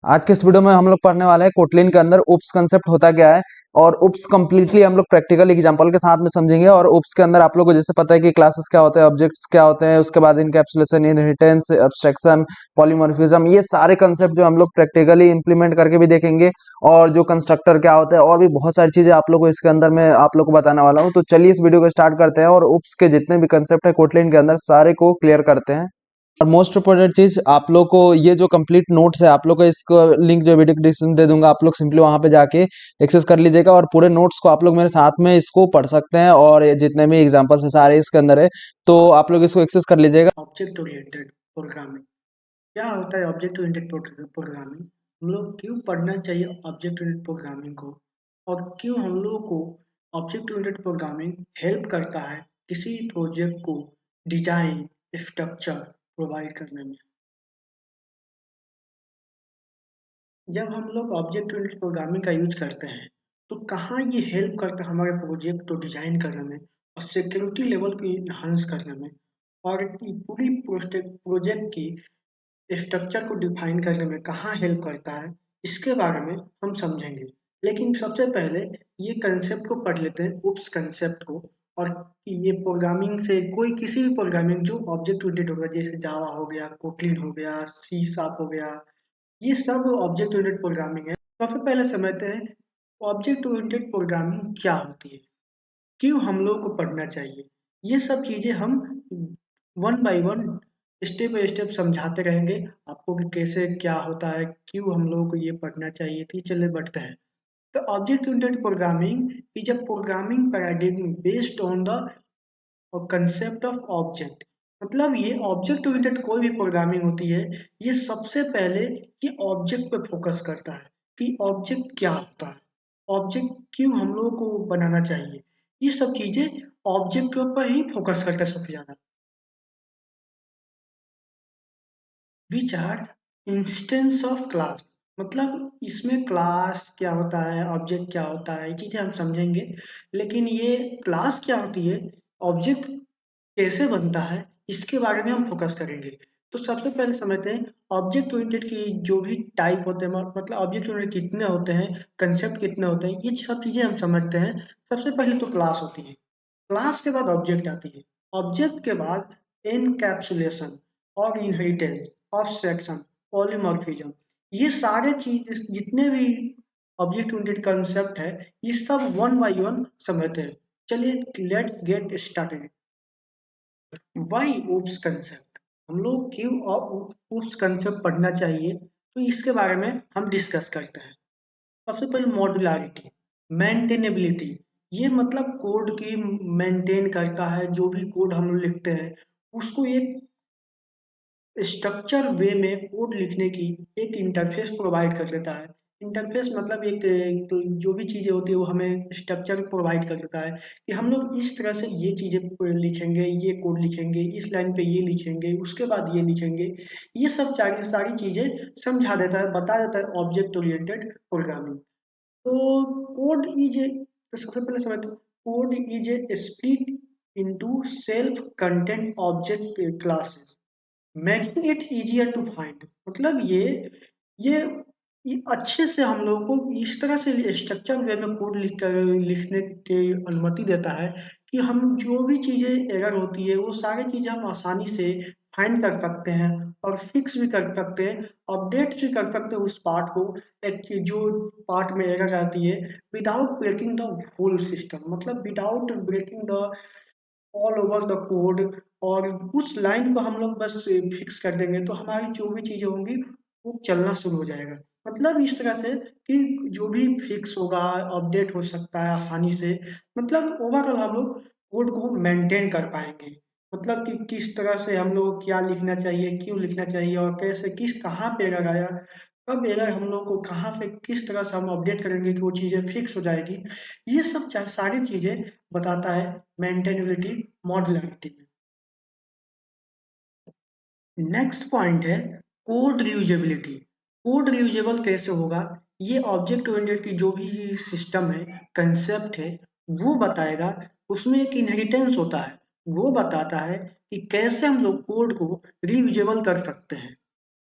आज के इस वीडियो में हम लोग पढ़ने वाले हैं कोटलिन के अंदर उप्स कंसेप्ट होता क्या है और उप्स कंप्लीटली हम लोग प्रैक्टिकल एग्जांपल के साथ में समझेंगे। और उप्स के अंदर आप लोगों को जैसे पता है कि क्लासेस क्या होते हैं, ऑब्जेक्ट्स क्या होते हैं, उसके बाद इनकैप्सुलेशन, इनहेरिटेंस, एब्स्ट्रैक्शन, पॉलीमॉर्फिज्म, ये सारे कंसेप्ट जो हम लोग प्रैक्टिकली इंप्लीमेंट करके भी देखेंगे। और जो कंस्ट्रक्टर क्या होता है और भी बहुत सारी चीजें आप लोग को इसके अंदर में आप लोग को बताने वाला हूँ। तो चलिए इस वीडियो को स्टार्ट करते हैं और उप्स के जितने भी कंसेप्ट है कोटलिन के अंदर सारे को क्लियर करते हैं। और मोस्ट इम्पोर्टेंट चीज आप लोग को ये जो कंप्लीट नोट्स है आप लोग को इसको लिंक जो वीडियो डिस्क्रिप्शन दे दूंगा, आप लोग सिंपली वहां पे जाके एक्सेस कर लीजिएगा और पूरे नोट्स को आप लोग मेरे साथ में इसको पढ़ सकते हैं। और ये जितने भी एग्जांपल्स है सारे इसके अंदर है, तो आप लोग इसको एक्सेस कर लीजिएगा। ऑब्जेक्ट ओरिएंटेड प्रोग्रामिंग क्या होता है? ऑब्जेक्ट ओरिएंटेड प्रोग्रामिंग हम लोग क्यों पढ़ना चाहिए ऑब्जेक्ट ओरिएंटेड प्रोग्रामिंग को, और क्यों हम लोगों को ऑब्जेक्ट ओरिएंटेड प्रोग्रामिंग हेल्प करता है किसी प्रोजेक्ट को डिजाइन स्ट्रक्चर प्रोवाइड करने में। जब हम लोग ऑब्जेक्ट ओरिएंटेड प्रोग्रामिंग का यूज करते हैं तो कहाँ ये हेल्प करता है हमारे प्रोजेक्ट को डिजाइन करने में और सिक्योरिटी लेवल को इन्हांस करने में, और पूरी प्रोजेक्ट की स्ट्रक्चर को डिफाइन करने में कहाँ हेल्प करता है, इसके बारे में हम समझेंगे। लेकिन सबसे पहले ये कंसेप्ट को पढ़ लेते हैं, उप्स कंसेप्ट को। और कि ये प्रोग्रामिंग से कोई किसी भी प्रोग्रामिंग जो ऑब्जेक्ट ओरिएंटेड होगा, जैसे जावा हो गया, कोटलिन हो गया, सी शार्प हो गया, ये सब ऑब्जेक्ट ओरिएंटेड प्रोग्रामिंग है। सबसे पहले समझते हैं ऑब्जेक्ट ओरिएंटेड प्रोग्रामिंग क्या होती है, क्यों हम लोगों को पढ़ना चाहिए। ये सब चीज़ें हम one by one step by step समझाते रहेंगे आपको कि कैसे क्या होता है, क्यों हम लोगों को ये पढ़ना चाहिए। तो चलिए बढ़ते हैं। तो object oriented programming is a programming paradigm based on the concept of object. मतलब ये ऑब्जेक्ट ओरिएंटेड कोई भी प्रोग्रामिंग होती है, ये सबसे पहले ये ऑब्जेक्ट पे फोकस करता है कि ऑब्जेक्ट क्या होता है, ऑब्जेक्ट क्यों हम लोगों को बनाना चाहिए। ये सब चीजें ऑब्जेक्ट के ऊपर ही फोकस करता है सबसे ज्यादा। Which are instance of class, मतलब इसमें क्लास क्या होता है, ऑब्जेक्ट क्या होता है, ये चीजें हम समझेंगे। लेकिन ये क्लास क्या होती है, ऑब्जेक्ट कैसे बनता है, इसके बारे में हम फोकस करेंगे। तो सबसे पहले समझते हैं ऑब्जेक्ट ओरिएंटेड की जो भी टाइप होते हैं, मतलब ऑब्जेक्ट ओरिएंटेड कितने होते हैं, कंसेप्ट कितने होते हैं, ये सब चीजें हम समझते हैं। सबसे पहले तो क्लास होती है, क्लास के बाद ऑब्जेक्ट आती है, ऑब्जेक्ट के बाद एनकैप्सुलेशन और इनहेरिटेंस, ऑब्स्ट्रैक्शन, पॉलीमॉर्फिज्म, ये सारे चीज जितने भी ऑब्जेक्ट ओरिएंटेड कंसेप्ट है, ये सब वन बाय वन समझते हैं। चलिए let's get started. Why OOPs concept, हम लोग क्यों ओप्स कंसेप्ट पढ़ना चाहिए, तो इसके बारे में हम डिस्कस करते हैं। सबसे पहले मॉड्युलैरिटी, मेंटेनेबिलिटी, ये मतलब कोड की मेंटेन करता है। जो भी कोड हम लोग लिखते हैं उसको एक स्ट्रक्चर वे में कोड लिखने की एक इंटरफेस प्रोवाइड कर देता है। इंटरफेस मतलब एक जो भी चीज़ें होती है वो हमें स्ट्रक्चर प्रोवाइड कर देता है कि हम लोग इस तरह से ये चीज़ें लिखेंगे, ये कोड लिखेंगे, इस लाइन पे ये लिखेंगे, उसके बाद ये लिखेंगे। ये सब सारी सारी चीज़ें समझा देता है, बता देता है ऑब्जेक्ट ओरिएंटेड प्रोग्रामिंग। तो कोड इज ए, तो सबसे पहले समझते हैं code is a split into self content object classes making it easier to find. मतलब ये ये अच्छे से हम लोगों को इस तरह से स्ट्रक्चर वे में कोड लिखने की अनुमति देता है कि हम जो भी चीज़ें एरर होती है वो सारी चीज़ें हम आसानी से फाइंड कर सकते हैं और फिक्स भी कर सकते हैं, अपडेट भी कर सकते हैं उस पार्ट को, एक जो पार्ट में एरर आती है, without breaking the whole system, मतलब without breaking the all over the code. और उस लाइन को हम लोग बस फिक्स कर देंगे तो हमारी जो भी चीज़ें होंगी वो चलना शुरू हो जाएगा। मतलब इस तरह से कि जो भी फिक्स होगा अपडेट हो सकता है आसानी से। मतलब ओवरऑल हम लोग कोड को मेंटेन कर पाएंगे। मतलब कि किस तरह से हम लोग को क्या लिखना चाहिए, क्यों लिखना चाहिए, और कैसे किस कहाँ पे एरर आया, कब एरर हम लोग को कहाँ पे किस तरह से हम अपडेट करेंगे कि वो चीज़ें फिक्स हो जाएगी। ये सब सारी चीज़ें बताता है मेंटेनेबिलिटी मॉड्युलैरिटी में। नेक्स्ट पॉइंट है कोड रियूजेबिलिटी। कोड रियूजेबल कैसे होगा, ये ऑब्जेक्ट ओरिएंटेड की जो भी सिस्टम है, कंसेप्ट है, वो बताएगा। उसमें एक इनहेरिटेंस होता है, वो बताता है कि कैसे हम लोग कोड को रियूजेबल कर सकते हैं।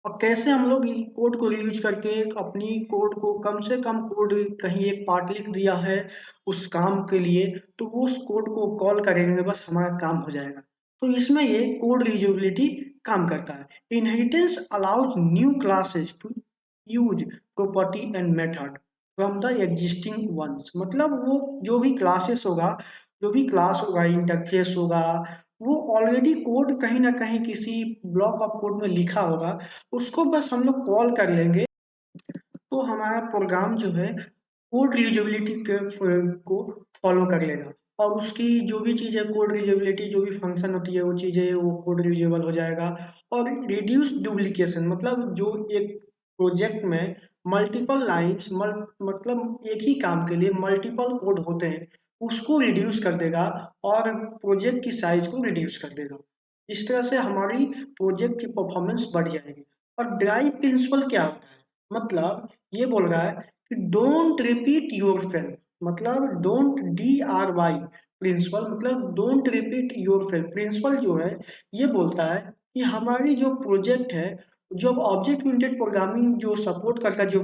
और कैसे हम लोग कोड को रीयूज करके अपनी कोड को कम से कम कोड कहीं एक पार्ट लिख दिया है उस काम के लिए, तो वो उस कोड को कॉल करेंगे, बस हमारा काम हो जाएगा। तो इसमें ये कोड रीयूजेबिलिटी काम करता है। Inheritance allows new classes to use property and method from the existing ones. मतलब वो जो भी क्लासेस होगा, जो भी क्लास होगा, इंटरफेस होगा, वो ऑलरेडी कोड कहीं ना कहीं किसी ब्लॉक ऑफ कोड में लिखा होगा, उसको बस हम लोग कॉल कर लेंगे, तो हमारा प्रोग्राम जो है कोड रीयूजेबिलिटी को फॉलो कर लेगा। और उसकी जो भी चीज़ें कोड रीयूजेबिलिटी जो भी फंक्शन होती है वो चीज़ें वो कोड रीयूजेबल हो जाएगा। और रिड्यूस डुप्लीकेशन मतलब जो एक प्रोजेक्ट में मल्टीपल लाइंस मतलब एक ही काम के लिए मल्टीपल कोड होते हैं, उसको रिड्यूस कर देगा और प्रोजेक्ट की साइज को रिड्यूस कर देगा। इस तरह से हमारी प्रोजेक्ट की परफॉर्मेंस बढ़ जाएगी। और ड्राइव प्रिंसिपल क्या होता है? मतलब ये बोल रहा है कि डोंट रिपीट योरसेल्फ, मतलब डोंट DRY प्रिंसिपल, मतलब डोंट रिपीट योरसेल्फ प्रिंसिपल जो है ये बोलता है कि हमारी जो प्रोजेक्ट है, जो ऑब्जेक्ट ओरिएंटेड प्रोग्रामिंग जो सपोर्ट करता है जो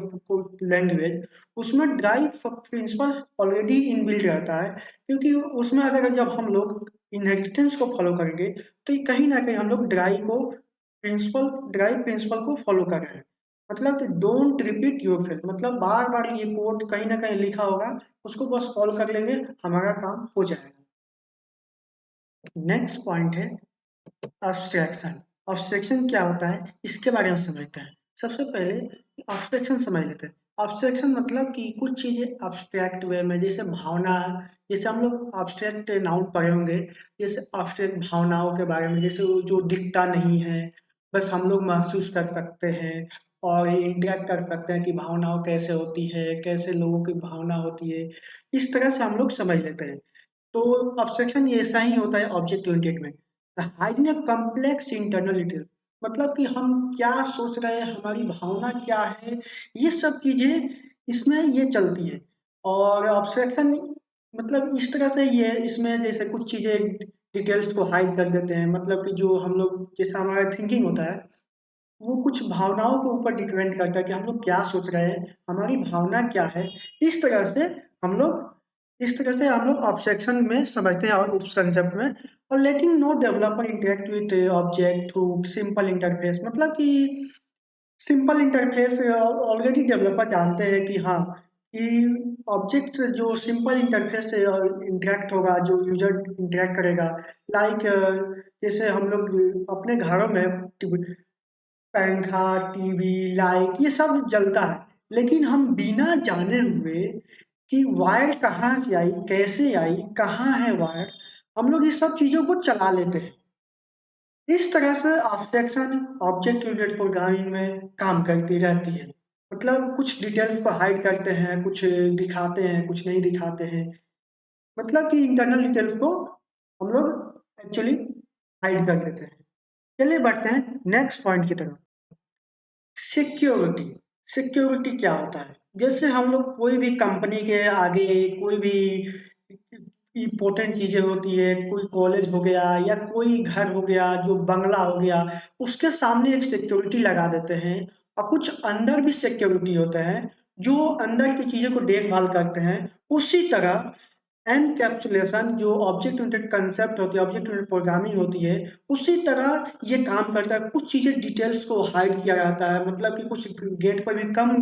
लैंग्वेज, उसमें ड्राइव प्रिंसिपल ऑलरेडी इनबिल्ट रहता है। क्योंकि उसमें अगर जब हम लोग इनहेरिटेंस को फॉलो करेंगे, तो ये कहीं ना कहीं हम लोग ड्राइव प्रिंसिपल को फॉलो कर रहे हैं। मतलब कि डोंट रिपीट योरसेल्फ, मतलब बार बार ये कोड कहीं ना कहीं लिखा होगा, उसको बस कॉल कर लेंगे, हमारा काम हो जाएगा। नेक्स्ट पॉइंट है अब्स्ट्रैक्शन। अब्स्ट्रैक्शन क्या होता है इसके बारे में समझते हैं। सबसे पहले अब्स्ट्रैक्शन समझ लेते हैं। अब्स्ट्रैक्शन मतलब कि कुछ चीजें अब्स्ट्रैक्ट वे में, जैसे भावना, जैसे हम लोग अब्स्ट्रैक्ट नाउन पढ़े होंगे, जैसे अब्स्ट्रैक्ट भावनाओं के बारे में, जैसे वो जो दिखता नहीं है, बस हम लोग महसूस कर सकते हैं और इंटरेक्ट कर सकते हैं कि भावनाओं कैसे होती है, कैसे लोगों की भावना होती है। इस तरह से हम लोग समझ लेते हैं। तो अब्स्ट्रैक्शन ये ऐसा ही होता है ऑब्जेक्ट ओरिएंटेड में। Hiding a complex internal detail, मतलब कि हम क्या सोच रहे हैं, हमारी भावना क्या है, ये सब चीजें इसमें ये चलती है। और अब्स्ट्रैक्शन मतलब इस तरह से ये इसमें जैसे कुछ चीजें डिटेल्स को हाइड कर देते हैं, मतलब कि जो हम लोग जैसा हमारा थिंकिंग होता है, वो कुछ भावनाओं के ऊपर डिपेंड करता है कि हम लोग क्या सोच रहे हैं, हमारी भावना क्या है। इस तरह से हम लोग इस तरह से हम लोग ऑब्जेक्शन में समझते हैं और उस कंसेप्ट में। और letting no developer interact with object through simple interface, मतलब कि सिंपल इंटरफेस ऑलरेडी डेवलपर जानते हैं कि हाँ, कि ऑब्जेक्ट जो सिंपल इंटरफेस से इंटरेक्ट होगा, जो यूजर इंटरेक्ट करेगा, लाइक जैसे हम लोग अपने घरों में पंखा, टीवी, लाइट ये सब जलता है, लेकिन हम बिना जाने हुए कि वायर कहाँ से आई, कैसे आई, कहाँ है वायर, हम लोग इस सब चीज़ों को चला लेते हैं। इस तरह से एब्स्ट्रैक्शन ऑब्जेक्ट ओरिएंटेड प्रोग्रामिंग में काम करती रहती है। मतलब कुछ डिटेल्स को हाइड करते हैं, कुछ दिखाते हैं, कुछ नहीं दिखाते हैं। मतलब कि इंटरनल डिटेल्स को हम लोग एक्चुअली हाइड कर देते हैं। चलिए बढ़ते हैं नेक्स्ट पॉइंट की तरफ। सिक्योरिटी। सिक्योरिटी क्या होता है? जैसे हम लोग कोई भी कंपनी के आगे कोई भी इम्पोर्टेंट चीजें होती है, कोई कॉलेज हो गया या कोई घर हो गया, जो बंगला हो गया, उसके सामने एक सिक्योरिटी लगा देते हैं। और कुछ अंदर भी सिक्योरिटी होते हैं जो अंदर की चीजों को देखभाल करते हैं। उसी तरह एनकैप्सुलेशन जो ऑब्जेक्ट ओरिएंटेड कंसेप्ट होती है, ऑब्जेक्ट ओरिएंटेड प्रोग्रामिंग होती है, उसी तरह ये काम करता है। कुछ चीजें डिटेल्स को हाइड किया जाता है, मतलब कि कुछ गेट पर भी कम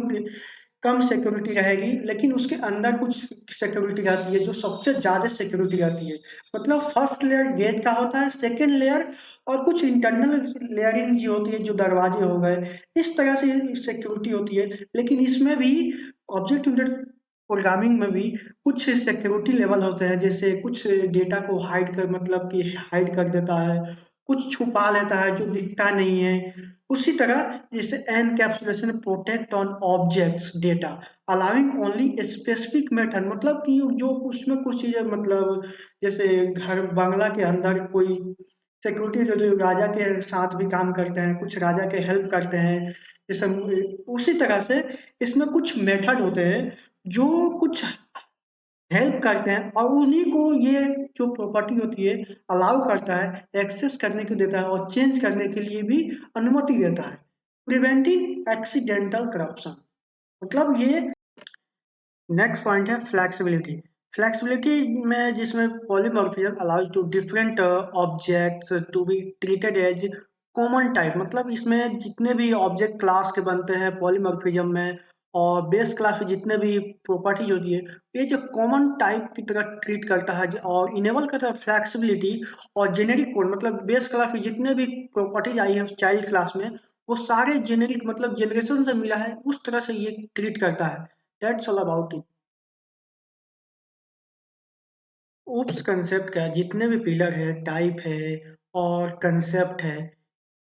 कम सिक्योरिटी रहेगी, लेकिन उसके अंदर कुछ सिक्योरिटी रहती है जो सबसे ज्यादा सिक्योरिटी रहती है। मतलब फर्स्ट लेयर गेट का होता है, सेकेंड लेयर और कुछ इंटरनल लेयरिंग जो होती है, जो दरवाजे हो गए, इस तरह से सिक्योरिटी होती है। लेकिन इसमें भी ऑब्जेक्ट ओरिएंटेड प्रोग्रामिंग में भी कुछ सिक्योरिटी लेवल होते हैं, जैसे कुछ डेटा को हाइड कर, मतलब कि हाइड कर देता है, कुछ छुपा लेता है जो दिखता नहीं है। उसी तरह जैसे encapsulation protect on objects data allowing only specific method, मतलब कि जो उसमें कुछ चीजें, मतलब जैसे घर बंगला के अंदर कोई सिक्योरिटी जो राजा के साथ भी काम करते हैं, कुछ राजा के हेल्प करते हैं, जैसे उसी तरह से इसमें कुछ मेथड होते हैं जो कुछ हेल्प करते हैं, और उन्हीं को ये जो प्रॉपर्टी होती है अलाउ करता है, एक्सेस करने को देता है और चेंज करने के लिए भी अनुमति देता है। प्रिवेंटिंग एक्सीडेंटल करप्शन, मतलब ये नेक्स्ट पॉइंट है फ्लेक्सिबिलिटी। फ्लेक्सिबिलिटी में जिसमें polymorphism allows to different objects to be treated as common type, मतलब इसमें जितने भी ऑब्जेक्ट क्लास के बनते हैं पॉलीमॉर्फिज्म में और बेस क्लास में जितने भी प्रॉपर्टीज होती है, ये जो कॉमन टाइप की तरह ट्रीट करता है और इनेबल करता है फ्लेक्सिबिलिटी। और जेनेरिक कोड मतलब बेस क्लास में जितने भी प्रॉपर्टीज आई है चाइल्ड क्लास में, वो सारे जेनेरिक मतलब जनरेशन से मिला है, उस तरह से ये ट्रीट करता है। That's all about it. OOPs concept का जितने भी पिलर है, टाइप है और कंसेप्ट है,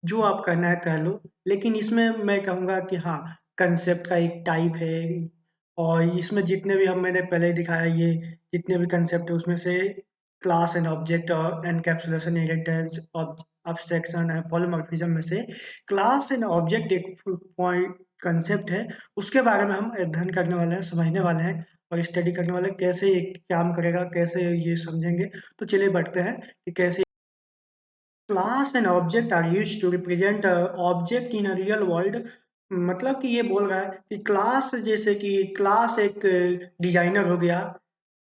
जो आप करना है कर लो। लेकिन इसमें मैं कहूँगा कि हाँ, कंसेप्ट का एक टाइप है और इसमें जितने भी हम मैंने पहले ही दिखाया, ये जितने भी कंसेप्ट है उसमें से क्लास एंड ऑब्जेक्ट और एनकैप्सुलेशन, इनहेरिटेंस, अब्स्ट्रैक्शन है, पॉलीमॉर्फिज्म में से क्लास एंड ऑब्जेक्ट एक पॉइंट कंसेप्ट है। उसके बारे में हम अध्ययन करने वाले हैं, समझने वाले हैं और स्टडी करने वाले हैं कैसे ये काम करेगा, कैसे ये समझेंगे। तो चलिए बढ़ते हैं कि कैसे class and object are used to represent object in a real world. मतलब कि ये बोल रहा है कि क्लास, जैसे कि क्लास एक डिजाइनर हो गया,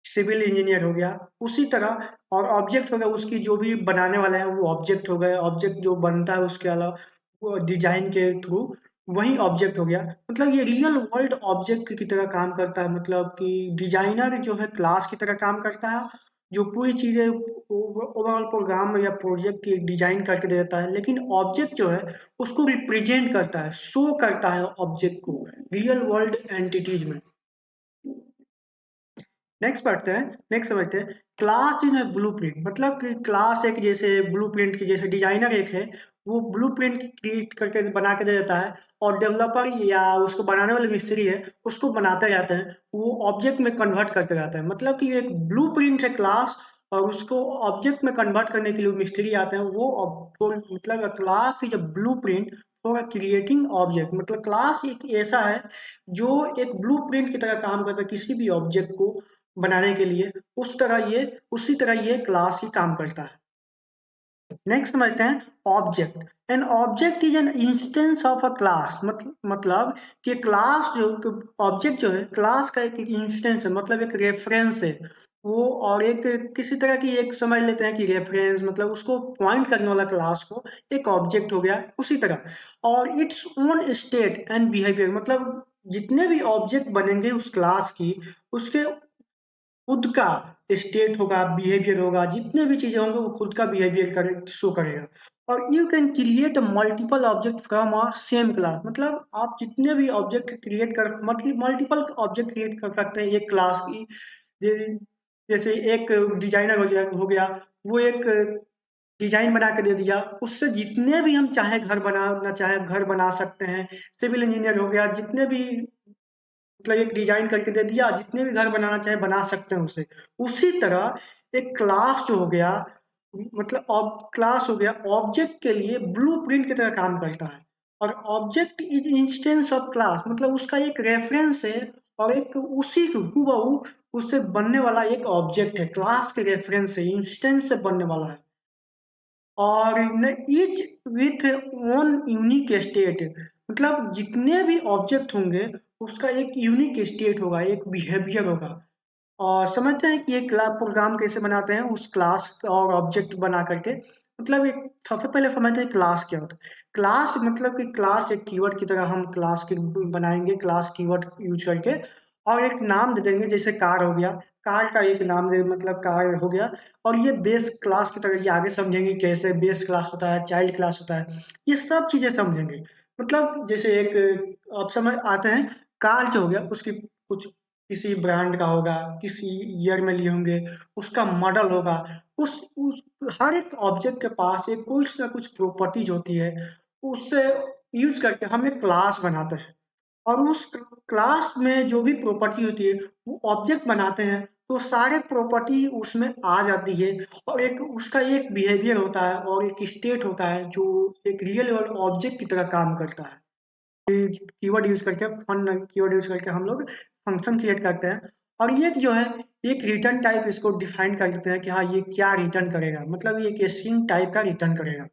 सिविल इंजीनियर हो गया, उसी तरह और ऑब्जेक्ट हो गया उसकी जो भी बनाने वाले हैं वो ऑब्जेक्ट हो गए, ऑब्जेक्ट जो बनता है उसके अलावा वो डिजाइन के थ्रू वही ऑब्जेक्ट हो गया। मतलब ये रियल वर्ल्ड ऑब्जेक्ट की तरह काम करता है, मतलब कि डिजाइनर जो है क्लास की तरह काम करता है, जो पूरी चीजें ओवरऑल प्रोग्राम या प्रोजेक्ट की डिजाइन करके दे देता है, लेकिन ऑब्जेक्ट जो है उसको रिप्रेजेंट करता है, शो करता है ऑब्जेक्ट को रियल वर्ल्ड एंटिटीज में। नेक्स्ट पढ़ते हैं, नेक्स्ट समझते हैं। क्लास इन ब्लूप्रिंट, मतलब कि क्लास एक जैसे ब्लूप्रिंट की जैसे डिजाइनर एक है, वो ब्लूप्रिंट क्रिएट करके बना के दे देता है और डेवलपर या उसको बनाने वाले मिस्त्री है उसको बनाते जाते हैं, वो ऑब्जेक्ट में कन्वर्ट करते जाते हैं। मतलब कि एक ब्लूप्रिंट है क्लास और उसको ऑब्जेक्ट में कन्वर्ट करने के लिए मिस्त्री आते हैं। वो मतलब class is a blueprint for creating object, मतलब क्लास एक ऐसा है जो एक ब्लूप्रिंट की तरह काम करता है किसी भी ऑब्जेक्ट को बनाने के लिए। उसी तरह ये क्लास ही काम करता है। नेक्स्ट समझते हैं object. An object is an instance of a class, मतलब कि क्लास जो ऑब्जेक्ट जो है क्लास का एक इंस्टेंस है, मतलब एक रेफरेंस है वो, और एक किसी तरह की एक समझ लेते हैं कि रेफरेंस मतलब उसको पॉइंट करने वाला क्लास को एक ऑब्जेक्ट हो गया उसी तरह। और its own state and behaviour, मतलब जितने भी ऑब्जेक्ट बनेंगे उस क्लास की, उसके खुद का स्टेट होगा, बिहेवियर होगा, जितने भी चीजें होंगे वो खुद का बिहेवियर करे शो करेगा। और you can create multiple object from a same class, मतलब आप जितने भी ऑब्जेक्ट क्रिएट कर मल्टीपल ऑब्जेक्ट क्रिएट कर सकते हैं एक क्लास की। जे- जैसे एक डिजाइनर हो गया, वो एक डिजाइन बना के दे दिया, उससे जितने भी हम चाहे घर बनाना चाहे घर बना सकते हैं। सिविल इंजीनियर हो गया, जितने भी मतलब एक डिजाइन करके दे दिया, जितने भी घर बनाना चाहे बना सकते हैं उसे। उसी तरह एक क्लास जो हो गया, मतलब क्लास हो गया ऑब्जेक्ट के लिए ब्लूप्रिंट की तरह काम करता है। और object is instance of class, मतलब उसका एक रेफरेंस है और एक उसी हूबहू उससे बनने वाला एक ऑब्जेक्ट है, क्लास के रेफरेंस से इंस्टेंस से बनने वाला है। और each with own unique state, मतलब जितने भी ऑब्जेक्ट होंगे उसका एक यूनिक स्टेट होगा, एक बिहेवियर होगा। और समझते हैं कि ये क्लास प्रोग्राम कैसे बनाते हैं उस क्लास और ऑब्जेक्ट बना करके। मतलब एक सबसे पहले समझते हैं क्लास क्या होता है। क्लास मतलब कि क्लास एक कीवर्ड की तरह हम क्लास के बनाएंगे, क्लास कीवर्ड यूज करके और एक नाम दे देंगे, जैसे कार हो गया, कार का एक नाम दे मतलब कार हो गया। और ये बेस क्लास की तरह ये आगे समझेंगे कैसे बेस क्लास होता है, चाइल्ड क्लास होता है, ये सब चीजें समझेंगे। मतलब जैसे एक आप समझ आते हैं, कार जो हो गया उसकी कुछ किसी ब्रांड का होगा, किसी ईयर में लिए होंगे, उसका मॉडल होगा। उस हर एक ऑब्जेक्ट के पास एक कुछ ना कुछ प्रॉपर्टीज होती है, उससे यूज करके हम एक क्लास बनाते हैं। और उस क्लास में जो भी प्रॉपर्टी होती है वो ऑब्जेक्ट बनाते हैं, तो सारे प्रॉपर्टी उसमें आ जाती है। और एक उसका एक बिहेवियर होता है और एक स्टेट होता है जो एक रियल ऑब्जेक्ट की तरह काम करता है। कीवर्ड यूज करके फन कीवर्ड यूज करके हम लोग फंक्शन क्रिएट करते हैं। और ये जो है एक रिटर्न टाइप इसको डिफाइन कर देते हैं कि हाँ ये क्या रिटर्न करेगा, मतलब ये एक स्ट्रिंग टाइप का रिटर्न करेगा।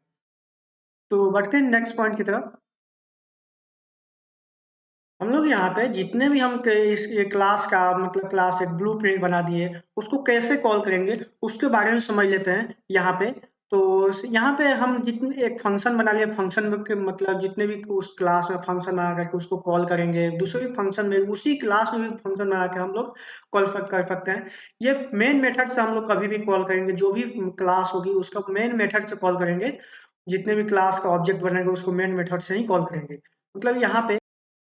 तो बढ़ते हैं नेक्स्ट पॉइंट की तरफ। हम लोग यहाँ पे जितने भी हम इस ये क्लास का मतलब क्लास एक ब्लूप्रिंट बना दिए, उसको कैसे कॉल करेंगे उसके बारे में समझ लेते हैं यहाँ पे। तो यहाँ पे हम जितने एक फंक्शन बना लिए, फंक्शन में के मतलब जितने भी उस क्लास में फंक्शन बना करके उसको कॉल करेंगे, दूसरे फंक्शन में उसी क्लास में भी फंक्शन बना के हम लोग कॉल कर सकते हैं। ये मेन मेथड से हम लोग कभी भी कॉल करेंगे, जो भी क्लास होगी उसका मेन मेथड से कॉल करेंगे। जितने भी क्लास का ऑब्जेक्ट बनेगा उसको मेन मेथड से ही कॉल करेंगे। मतलब यहाँ पे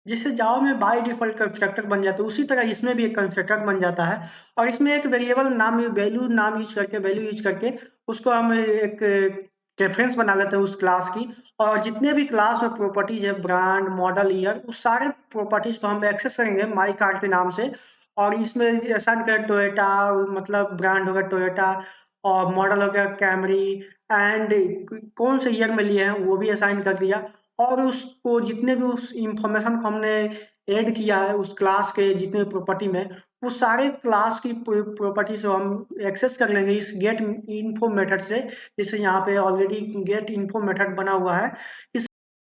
जैसे जावा में बाय डिफ़ॉल्ट कंस्ट्रक्टर बन जाता है, उसी तरह इसमें भी एक कंस्ट्रक्टर बन जाता है और इसमें एक वेरिएबल नाम वैल्यू यूज़ करके उसको हम एक रेफ़रेंस बना लेते हैं उस क्लास की। और जितने भी क्लास में प्रॉपर्टीज़ है, ब्रांड, मॉडल, ईयर, उस सारे प्रॉपर्टीज़ को हम एक्सेस करेंगे माई कार के नाम से। और इसमें असाइन करें टोयोटा, मतलब ब्रांड हो गया टोयोटा, और मॉडल हो गया कैमरी, एंड कौन से ईयर में लिए हैं वो भी असाइन कर दिया। और उसको जितने भी उस इंफॉर्मेशन को हमने ऐड किया है उस क्लास के जितने प्रॉपर्टी में, वो सारे क्लास की प्रॉपर्टी से हम एक्सेस कर लेंगे इस गेट इन्फो मेथड से। जैसे यहाँ पे ऑलरेडी गेट इन्फो मेथड बना हुआ है। इस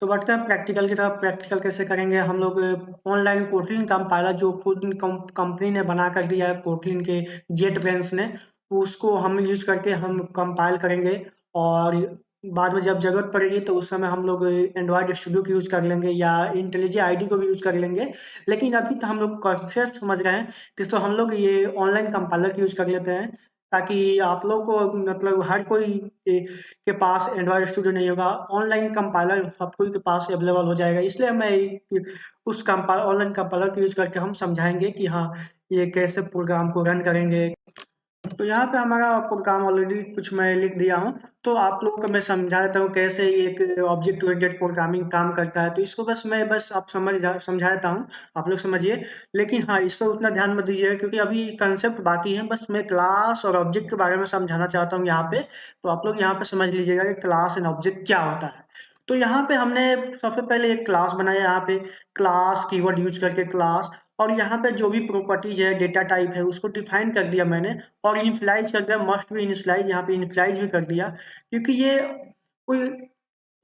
तो बढ़ते हैं प्रैक्टिकल की तरफ। प्रैक्टिकल कैसे करेंगे हम लोग? ऑनलाइन कोटलिन कंपाइलर जो खुद कंपनी ने बना कर दिया है, कोटलिन के जेट ब्रेन्स ने, उसको हम यूज करके हम कंपाइल करेंगे। और बाद में जब जरूरत पड़ेगी तो उस समय हम लोग एंड्रॉयड स्टूडियो का यूज कर लेंगे या इंटेलिजे आईडी को भी यूज कर लेंगे। लेकिन अभी तो हम लोग कॉन्सेप्ट समझ रहे हैं, तो हम लोग ये ऑनलाइन कंपाइलर का यूज कर लेते हैं, ताकि आप लोग को मतलब हर कोई के पास एंड्रॉयड स्टूडियो नहीं होगा। ऑनलाइन कंपाइलर सब कोई के पास अवेलेबल हो जाएगा, इसलिए मैं उस कंपाइलर ऑनलाइन कंपाइलर का यूज करके हम समझाएंगे कि हाँ, ये कैसे प्रोग्राम को रन करेंगे। तो यहाँ पे हमारा प्रोग्राम ऑलरेडी कुछ मैं लिख दिया हूँ। तो आप लोगों को मैं समझा देता हूँ कैसे ये एक ऑब्जेक्ट ओरिएंटेड प्रोग्रामिंग काम करता है। तो इसको बस आप समझा देता हूँ, आप लोग समझिए। लेकिन हाँ, इस पर उतना ध्यान मत दीजिएगा क्योंकि अभी कंसेप्ट बाकी है। बस मैं क्लास और ऑब्जेक्ट के बारे में समझाना चाहता हूँ यहाँ पे। तो आप लोग यहाँ पे समझ लीजिएगा कि क्लास एंड ऑब्जेक्ट क्या होता है। तो यहाँ पे हमने सबसे पहले एक क्लास बनाया, यहाँ पे क्लास कीवर्ड यूज करके क्लास। और यहाँ पे जो भी प्रॉपर्टीज है, डेटा टाइप है, उसको डिफाइन कर दिया मैंने। और इनिशियलाइज कर दिया, मस्ट बी इनिशियलाइज, यहाँ पे इनिशियलाइज भी कर दिया। क्योंकि ये कोई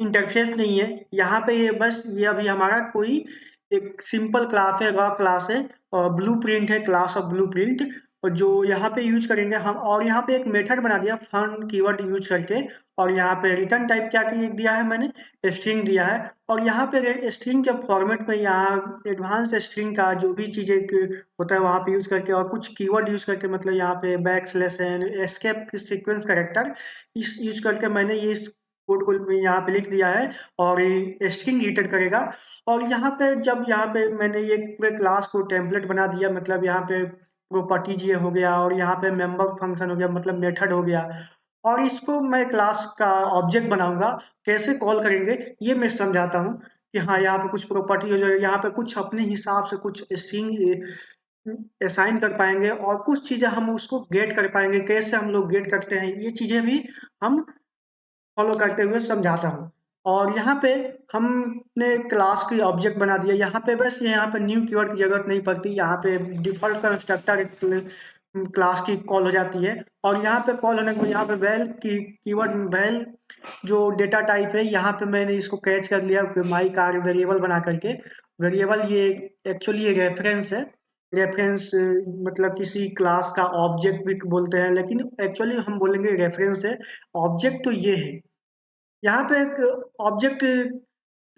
इंटरफेस नहीं है यहाँ पे, ये बस ये अभी हमारा कोई एक सिंपल क्लास है, रॉ क्लास है। और ब्लू प्रिंट है, क्लास ऑफ ब्लू प्रिंट। और जो यहाँ पे यूज करेंगे हम, और यहाँ पे एक मेथड बना दिया फन कीवर्ड यूज करके। और यहाँ पे रिटर्न टाइप क्या दिया है मैंने? स्ट्रिंग दिया है। और यहाँ पे स्ट्रिंग के फॉर्मेट में यहाँ एडवांस स्ट्रिंग का जो भी चीजें होता है वहाँ पे यूज करके, और कुछ कीवर्ड यूज करके, मतलब यहाँ पे back slash an escape sequence character इस यूज करके मैंने ये कोड को यहाँ पे लिख दिया है। और ये स्ट्रिंग रिटर्न करेगा। और यहाँ पे जब यहाँ पे मैंने ये पूरे क्लास को टेम्पलेट बना दिया, मतलब यहाँ पे प्रॉपर्टीज ये हो गया, और यहाँ पे मेंबर फंक्शन हो गया, मतलब मेथड हो गया। और इसको मैं क्लास का ऑब्जेक्ट बनाऊंगा, कैसे कॉल करेंगे ये मैं समझाता हूँ। कि हाँ, यहाँ पे कुछ प्रॉपर्टी हो जाएगी, यहाँ पे कुछ अपने हिसाब से कुछ स्ट्रिंग असाइन कर पाएंगे, और कुछ चीजें हम उसको गेट कर पाएंगे। कैसे हम लोग गेट करते हैं ये चीजें भी हम फॉलो करते हुए समझाता हूँ। और यहाँ पे हमने क्लास की ऑब्जेक्ट बना दिया। यहाँ पे बस यहाँ पे न्यू कीवर्ड की जरूरत नहीं पड़ती, यहाँ पे डिफॉल्ट कंस्ट्रक्टर क्लास की कॉल हो जाती है। और यहाँ पे कॉल होने के बाद यहाँ पे वैल की कीवर्ड वैल जो डेटा टाइप है, यहाँ पे मैंने इसको कैच कर लिया माई कार वेरिएबल बना करके। वेरिएबल ये एक्चुअली ये रेफरेंस है। रेफरेंस मतलब किसी क्लास का ऑब्जेक्ट भी बोलते हैं, लेकिन एक्चुअली हम बोलेंगे रेफरेंस है। ऑब्जेक्ट तो ये है। यहाँ पे एक ऑब्जेक्ट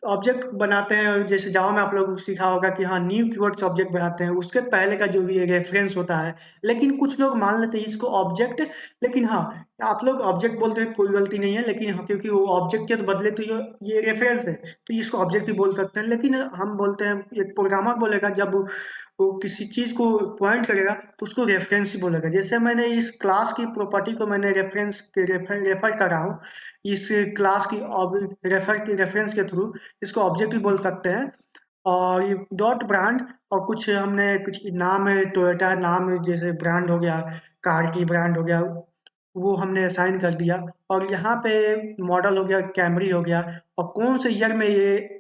ऑब्जेक्ट बनाते हैं, जैसे जावा में आप लोगों को सीखा होगा कि हाँ, न्यू कीवर्ड्स ऑब्जेक्ट बनाते हैं, उसके पहले का जो भी एक रेफरेंस होता है। लेकिन कुछ लोग मान लेते हैं इसको ऑब्जेक्ट। लेकिन हाँ, आप लोग ऑब्जेक्ट बोलते हैं, कोई गलती नहीं है। लेकिन हाँ, क्योंकि वो ऑब्जेक्ट के बदले तो ये रेफरेंस है, तो इसको ऑब्जेक्ट भी बोल सकते हैं। लेकिन हम बोलते हैं, एक प्रोग्रामर बोलेगा जब वो किसी चीज को पॉइंट करेगा तो उसको रेफरेंस ही बोलेगा। जैसे मैंने इस क्लास की प्रॉपर्टी को मैंने रेफर कर रहा हूँ इस क्लास की रेफरेंस के थ्रू, इसको ऑब्जेक्ट भी बोल सकते हैं। और ये डॉट ब्रांड, और कुछ हमने कुछ नाम है, टोयोटा नाम है, जैसे ब्रांड हो गया, कार की ब्रांड हो गया, वो हमने असाइन कर दिया। और यहाँ पे मॉडल हो गया, कैमरी हो गया, और कौन से ईयर में ये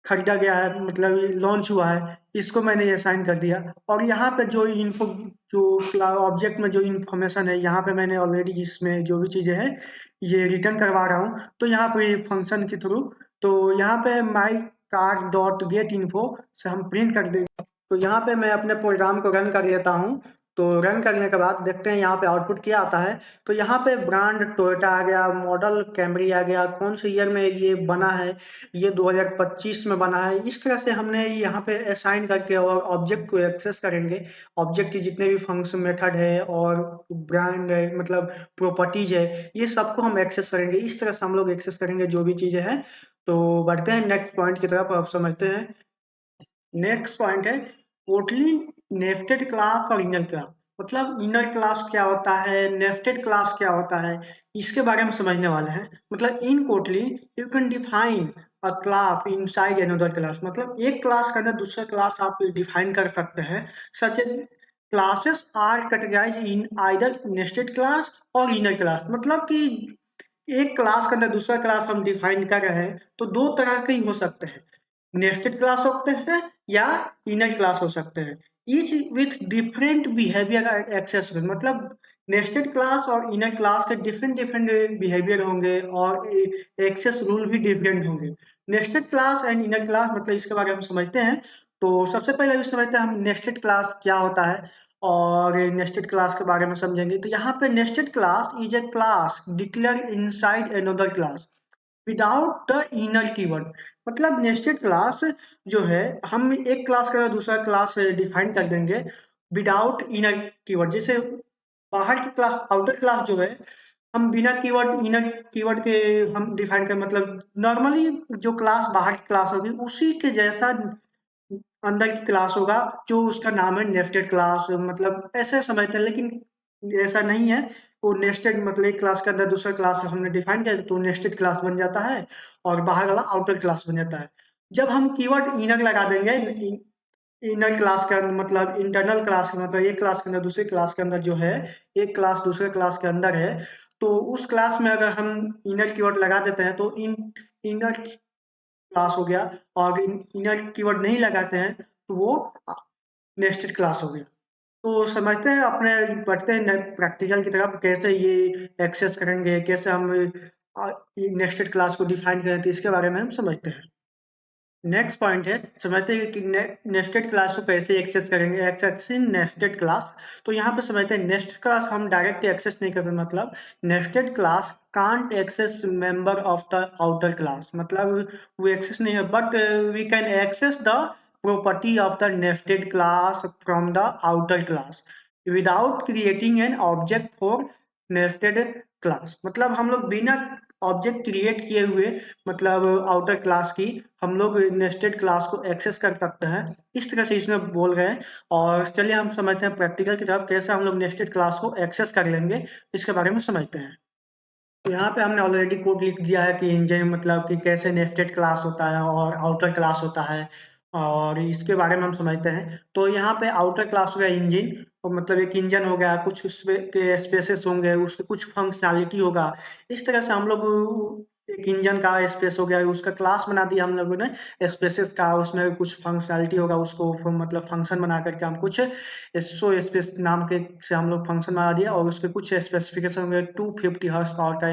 खरीदा गया है, मतलब लॉन्च हुआ है, इसको मैंने ये असाइन कर दिया। और यहाँ पे जो इन्फो जो ऑब्जेक्ट में जो इन्फॉर्मेशन है, यहाँ पे मैंने ऑलरेडी इसमें जो भी चीज़ें हैं ये रिटर्न करवा रहा हूँ। तो यहाँ पे फंक्शन के थ्रू, तो यहाँ पे my car dot gate info से हम प्रिंट कर देंगे। तो यहाँ पे मैं अपने प्रोग्राम को रन कर लेता हूँ। तो रन करने के बाद देखते हैं यहाँ पे आउटपुट क्या आता है। तो यहाँ पे ब्रांड टोयोटा आ गया, मॉडल कैमरी आ गया, कौन से ईयर में ये बना है, ये 2025 में बना है। इस तरह से हमने यहाँ पे असाइन करके और ऑब्जेक्ट को एक्सेस करेंगे। ऑब्जेक्ट के जितने भी फंक्शन मेथड है और ब्रांड है, मतलब प्रॉपर्टीज है, ये सबको हम एक्सेस करेंगे। इस तरह से हम लोग एक्सेस करेंगे जो भी चीज़ें हैं। तो बढ़ते हैं नेक्स्ट पॉइंट की तरफ, आप समझते हैं। नेक्स्ट पॉइंट है कोटलिन नेस्टेड क्लास और इनर क्लास। मतलब इनर क्लास क्या होता है, नेस्टेड क्लास क्या होता है, इसके बारे में समझने वाले हैं। मतलब in Kotlin you can define a class inside another class. मतलब एक क्लास के अंदर दूसरा क्लास आप डिफाइन कर सकते हैं। Such as classes are categorize in either nested class और इनर क्लास। मतलब कि एक क्लास के अंदर दूसरा क्लास हम डिफाइन कर रहे हैं तो दो तरह के ही हो सकते हैं, नेस्टेड क्लास होते हैं या इनर क्लास हो सकते हैं। Each with different behaviour access. मतलब नेस्टेड क्लास और इनर क्लास के डिफरेंट डिफरेंट बिहेवियर होंगे और एक्सेस रूल भी डिफरेंट होंगे। Nested class and inner class, मतलब इसके बारे में हम समझते हैं। तो सबसे पहले अभी समझते हैं हम नेस्टेड क्लास क्या होता है और नेस्टेड क्लास के बारे में समझेंगे। तो यहाँ पे nested class is a class declare inside another class without the inner keyword. मतलब नेस्टेड क्लास जो है, हम एक क्लास का दूसरा क्लास डिफाइन कर देंगे विदाउट इनर कीवर्ड। जैसे बाहर की क्लास, आउटर क्लास जो है, हम बिना कीवर्ड इनर कीवर्ड के हम डिफाइन कर, मतलब नॉर्मली जो क्लास बाहर की क्लास होगी उसी के जैसा अंदर की क्लास होगा, जो उसका नाम है नेस्टेड क्लास। मतलब ऐसे समझते हैं, लेकिन ऐसा नहीं है। वो नेस्टेड मतलब एक क्लास के अंदर दूसरा क्लास हमने डिफाइन किया तो नेस्टेड क्लास बन जाता है और बाहर वाला आउटर क्लास बन जाता है। जब हम कीवर्ड इनर लगा देंगे, इनर क्लास के अंदर मतलब इंटरनल क्लास, मतलब एक क्लास के अंदर दूसरे क्लास के अंदर जो है, एक क्लास दूसरे क्लास के अंदर है, तो उस क्लास में अगर हम इनर कीवर्ड लगा देते हैं तो इनर क्लास हो गया। और इनर कीवर्ड नहीं लगाते हैं तो वो नेस्टेड क्लास हो गया। तो समझते हैं, अपने बढ़ते हैं प्रैक्टिकल की तरफ, कैसे ये एक्सेस करेंगे, कैसे हम नेस्टेड क्लास को डिफाइन करें, तो इसके बारे में हम समझते हैं। नेक्स्ट पॉइंट है, समझते हैं कि नेस्टेड क्लास को कैसे एक्सेस करेंगे। Accessing nested class. तो यहाँ पे समझते हैं नेस्टेड क्लास हम डायरेक्ट एक्सेस नहीं करते। मतलब nested class can't access member of the outer class. मतलब वो एक्सेस नहीं है, but we can access the property of the nested class from the outer class without creating an object for nested class. मतलब हम लोग बिना object create किए हुए, मतलब आउटर क्लास की, हम लोग नेस्टेड क्लास को एक्सेस कर सकते हैं। इस तरह से इसमें बोल रहे हैं। और चलिए हम समझते हैं प्रैक्टिकल की तरफ, कैसे हम लोग नेस्टेड क्लास को एक्सेस कर लेंगे, इसके बारे में समझते हैं। तो यहाँ पे हमने ऑलरेडी कोड लिख दिया है कि इंजन, मतलब कि कैसे नेस्टेड क्लास होता है और आउटर क्लास होता है, और इसके बारे में हम समझते हैं। तो यहाँ पे आउटर क्लास हो गया इंजन, और मतलब एक इंजन हो गया, कुछ उसमें के स्पेसेस होंगे, उसके कुछ फंक्शनैलिटी होगा। इस तरह से हम लोग एक इंजन का स्पेस हो गया, उसका क्लास बना दिया हम लोगों ने स्पेसेस का, उसमें कुछ फंक्शनैलिटी होगा, उसको मतलब फंक्शन बना करके हम कुछ सो स्पेस नाम के से हम लोग फंक्शन बना दिया, और उसके कुछ स्पेसिफिकेशन में 250 हॉर्स पावर का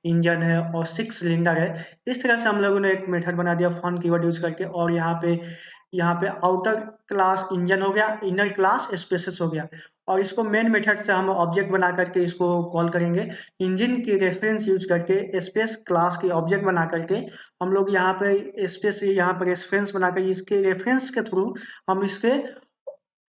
इंजन है और 6 सिलेंडर है। इस तरह से हम लोगों ने एक मेथड बना दिया फॉन कीवर्ड यूज करके। और यहाँ पे आउटर क्लास इंजन हो गया, इनर क्लास स्पेसेस हो गया, और इसको मेन मेथड से हम ऑब्जेक्ट बना करके इसको कॉल करेंगे। इंजन की रेफरेंस यूज करके स्पेस क्लास की ऑब्जेक्ट बना करके हम लोग यहाँ पे स्पेस, यहाँ पर रेफरेंस बनाकर इसके रेफरेंस के थ्रू हम इसके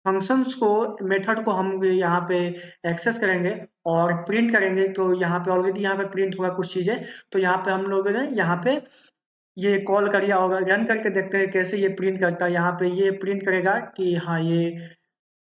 फंक्शंस को, मेथड को हम यहाँ पे एक्सेस करेंगे और प्रिंट करेंगे। तो यहाँ पे ऑलरेडी यहाँ पे प्रिंट होगा कुछ चीज़ें। तो यहाँ पे हम लोगों ने यहाँ पे ये कॉल करिए और रन करके देखते हैं कैसे ये प्रिंट करता है। यहाँ पे ये प्रिंट करेगा कि हाँ, ये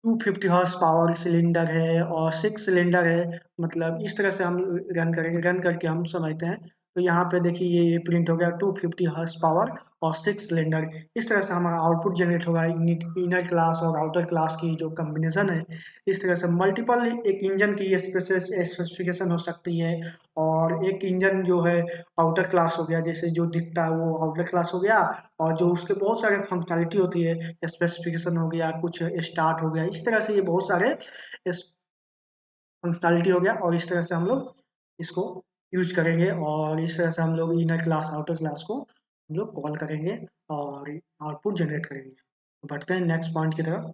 250 हॉर्स पावर सिलेंडर है और 6 सिलेंडर है। मतलब इस तरह से हम रन करेंगे, रन करके हम समझते हैं। तो यहाँ पे देखिए ये प्रिंट हो गया 250 हॉर्स पावर और 6 सिलेंडर। इस तरह से हमारा आउटपुट जनरेट होगा इनर क्लास और आउटर क्लास की जो कॉम्बिनेशन है। इस तरह से मल्टीपल एक इंजन की स्पेसिफिकेशन हो सकती है। और एक इंजन जो है आउटर क्लास हो गया, जैसे जो दिखता है वो आउटर क्लास हो गया, और जो उसके बहुत सारे फंक्शनैलिटी होती है, स्पेसिफिकेशन हो गया, कुछ स्टार्ट हो गया, इस तरह से ये बहुत सारे फंक्शनैलिटी हो गया। और इस तरह से हम लोग इसको यूज करेंगे, और इस तरह से हम लोग इनर क्लास आउटर क्लास को हम लोग कॉल करेंगे। और आउटपुट जनरेट करेंगे। बढ़ते हैं नेक्स्ट पॉइंट की तरफ।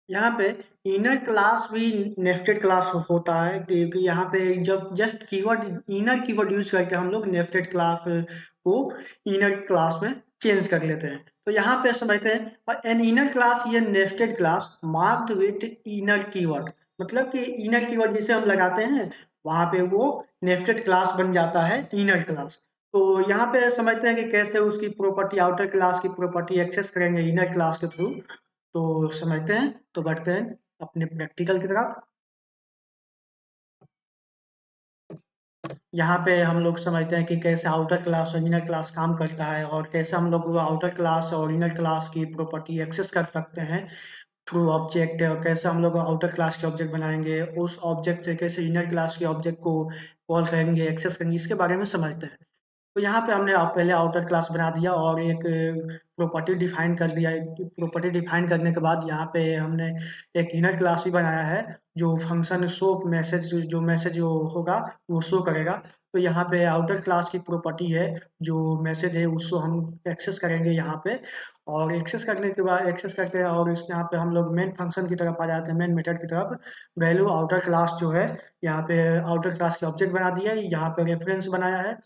यहाँ पे इनर क्लास भी नेस्टेड क्लास होता है, क्योंकि यहाँ पे जब just keyword inner keyword use करके हम लोग नेस्टेड क्लास को इनर क्लास में चेंज कर लेते हैं। तो यहाँ पे समझते हैं एन इनर क्लास ये nested class marked with inner keyword, मतलब कि इनर कीवर्ड जिसे हम लगाते हैं वहां पे वो नेस्टेड क्लास बन जाता है इनर क्लास। तो यहाँ पे समझते हैं कि कैसे उसकी प्रॉपर्टी आउटर क्लास की प्रॉपर्टी एक्सेस करेंगे इनर क्लास के थ्रू। तो समझते हैं, तो बढ़ते हैं अपने प्रैक्टिकल की तरफ। यहाँ पे हम लोग समझते हैं कि कैसे आउटर क्लास और इनर क्लास काम करता है, और कैसे हम लोग आउटर क्लास और इनर क्लास की प्रॉपर्टी एक्सेस कर सकते हैं थ्रू ऑब्जेक्ट, और कैसे हम लोग आउटर क्लास के ऑब्जेक्ट बनाएंगे, उस ऑब्जेक्ट से कैसे इनर क्लास के ऑब्जेक्ट को कॉल करेंगे, एक्सेस करेंगे, इसके बारे में समझते हैं। तो यहाँ पे हमने पहले आउटर क्लास बना दिया और एक प्रॉपर्टी डिफाइन कर दिया। प्रॉपर्टी डिफाइन करने के बाद यहाँ पे हमने एक इनर क्लास भी बनाया है जो फंक्शन शो मैसेज, जो मैसेज जो होगा वो शो करेगा। तो यहाँ पे आउटर क्लास की प्रॉपर्टी है जो मैसेज है उसको हम एक्सेस करेंगे यहाँ पे। और एक्सेस करने के बाद एक्सेस करते हैं और इस यहाँ पे हम लोग मेन फंक्शन की तरफ आ जाते हैं, मेन मेथड की तरफ। वैल्यू आउटर क्लास जो है, यहाँ पे आउटर क्लास के ऑब्जेक्ट बना दिया है, यहाँ पे रेफरेंस बनाया है,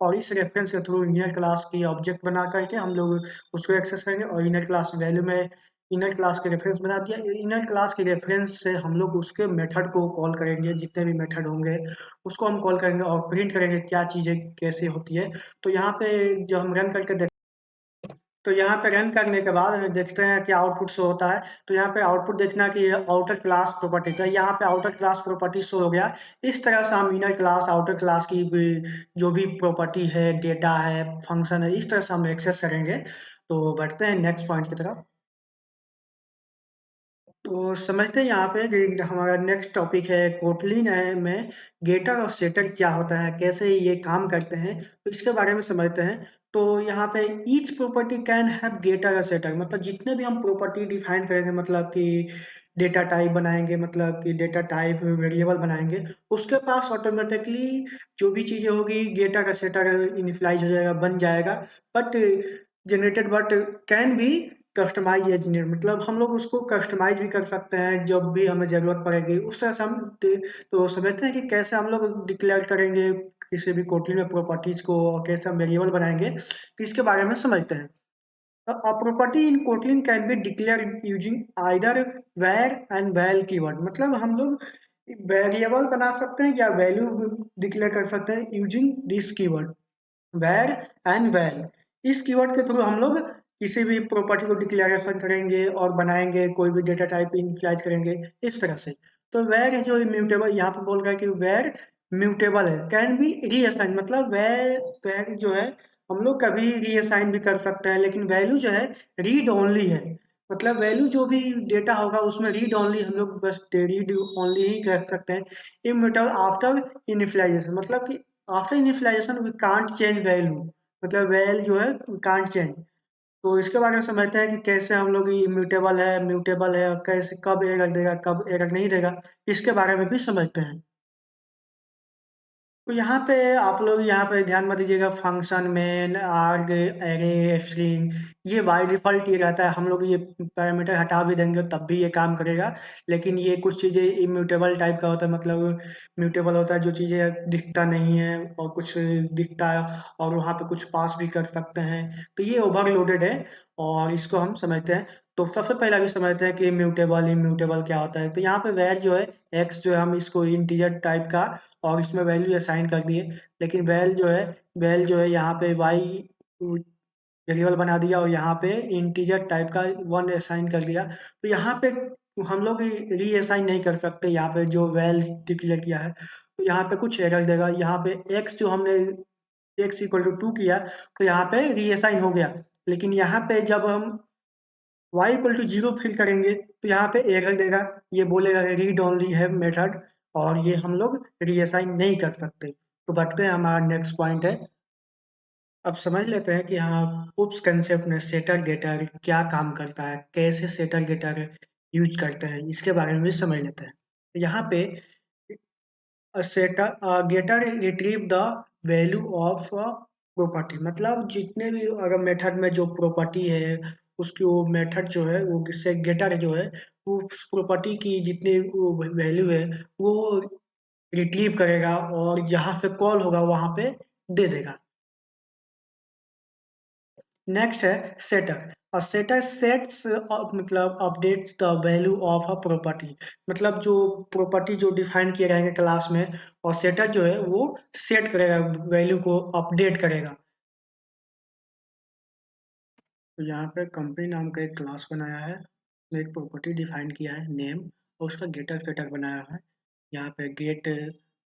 और इस रेफरेंस के थ्रू इनर क्लास की ऑब्जेक्ट बना करके हम लोग उसको एक्सेस करेंगे। और इनर क्लास वैल्यू में इनर क्लास के रेफरेंस बना दिया। इनर क्लास के रेफरेंस से हम लोग उसके मेथड को कॉल करेंगे, जितने भी मेथड होंगे उसको हम कॉल करेंगे और प्रिंट करेंगे क्या चीज़ें कैसे होती है। तो यहाँ पे जो हम रन करके तो यहाँ पे रन करने के बाद हमें देखते हैं कि आउटपुट शो होता है। तो यहाँ पे आउटपुट देखना कि आउटर क्लास प्रॉपर्टी, तो यहाँ पे आउटर क्लास प्रॉपर्टी शो हो गया। इस तरह से हम इनर क्लास आउटर क्लास की जो भी प्रॉपर्टी है, डेटा है, फंक्शन है, इस तरह से हम एक्सेस करेंगे। तो बढ़ते हैं नेक्स्ट पॉइंट की तरफ। तो समझते हैं यहाँ पे कि हमारा नेक्स्ट टॉपिक है कोटलिन है में गेटर और सेटर क्या होता है, कैसे ये काम करते हैं, तो इसके बारे में समझते हैं। तो यहाँ पे each property can have getter और सेटर, मतलब जितने भी हम प्रॉपर्टी डिफाइन करेंगे, मतलब कि डेटा टाइप बनाएंगे, मतलब कि डेटा टाइप वेरिएबल बनाएंगे, उसके पास ऑटोमेटिकली जो भी चीज़ें होगी गेटर का सेटर इनिशियलाइज हो जाएगा, बन जाएगा। But generated but can be customize engineer, मतलब हम लोग उसको कस्टमाइज भी कर सकते हैं जब भी हमें ज़रूरत पड़ेगी, उस तरह से हम तो समझते हैं कि कैसे हम लोग डिक्लेयर करेंगे किसी भी कोटली में प्रॉपर्टीज को, और कैसे हम वेरिएबल बनाएंगे, तो इसके बारे में समझते हैं। A property in Kotlin can be declared using either where and val keyword, मतलब हम लोग वेरिएबल बना सकते हैं या वैल्यू डिक्लेयर कर सकते हैं using this keyword var and val. इस कीवर्ड के थ्रू हम लोग किसी भी प्रॉपर्टी को डिक्लेरेशन करेंगे और बनाएंगे, कोई भी डेटा टाइप इनिशियलाइज करेंगे इस तरह से। तो वेर जो म्यूटेबल यहाँ पे बोल रहा है कि वेर म्यूटेबल है, कैन बी रीअसाइन, मतलब वेर वेर जो है हम लोग कभी रीअसाइन भी कर सकते हैं, लेकिन वैल्यू जो है रीड ओनली है। मतलब वैल्यू जो भी डेटा होगा उसमें रीड ओनली हम लोग बस रीड ओनली ही कर सकते हैं। इम्यूटेबल आफ्टर इनिशियलाइजेशन, मतलब कि after initialization we can't change value, मतलब वैल जो है वी कांट चेंज। तो इसके बारे में समझते हैं कि कैसे हम लोग इम्यूटेबल है, म्यूटेबल है, और कैसे कब एरर देगा कब एरर नहीं देगा, इसके बारे में भी समझते हैं। तो यहाँ पे आप लोग यहाँ पे ध्यान मत दीजिएगा, फंक्शन मेन आर्ग एरे स्ट्रिंग ये बाय डिफॉल्ट ये रहता है, हम लोग ये पैरामीटर हटा भी देंगे तब भी ये काम करेगा। लेकिन ये कुछ चीज़ें इम्यूटेबल टाइप का होता है, मतलब म्यूटेबल होता है जो चीज़ें दिखता नहीं है और कुछ दिखता है और वहाँ पे कुछ पास भी कर सकते हैं, तो ये ओवरलोडेड है और इसको हम समझते हैं। तो सबसे पहले अभी समझते हैं कि म्यूटेबल इम्यूटेबल क्या होता है। तो यहाँ पे वैर जो है एक्स जो है हम इसको इंटीजर टाइप का और इसमें वैल्यू असाइन कर दिए। लेकिन वैल जो है यहाँ पे वाई वेरिएबल बना दिया और यहाँ पे इंटीजर टाइप का वन असाइन कर दिया। तो यहाँ पे हम लोग रीअसाइन नहीं कर सकते, यहाँ पे जो वैल डिक्लेयर किया है तो यहाँ पे कुछ एरर देगा। यहाँ पे एक्स जो हमने एक्स इक्वल टू 2 किया तो यहाँ पे रीअसाइन हो गया। लेकिन यहाँ पे जब हम y इक्वल टू 0 फिल करेंगे तो यहाँ पे एरर देगा, ये बोलेगा रीड ओनली है मेथड, और ये हम लोग रीअसाइन नहीं कर सकते। तो बढ़ते हैं, हमारा नेक्स्ट पॉइंट है। अब समझ लेते हैं कि हाँ उप्स कंसेप्ट में सेटर गेटर क्या काम करता है, कैसे सेटर गेटर यूज करते हैं, इसके बारे में भी समझ लेते हैं। तो यहाँ पे setter getter retrieve the value of property, मतलब जितने भी अगर मेथड में जो प्रॉपर्टी है उसकी वो मेथड जो है वो किससे गेटर जो है वो उस प्रॉपर्टी की जितनी वो वैल्यू है वो रिट्रीव करेगा और जहाँ से कॉल होगा वहाँ पे दे देगा। नेक्स्ट है सेटर। और सेटर सेट्स मतलब updates the value of a property, मतलब जो प्रॉपर्टी जो डिफाइन किए रहेंगे क्लास में, और सेटर जो है वो सेट करेगा वैल्यू को अपडेट करेगा। तो यहाँ पे कंपनी नाम का एक क्लास बनाया है, उसमें एक प्रॉपर्टी डिफाइन किया है नेम, और उसका गेटर सेटर बनाया है। यहाँ पे get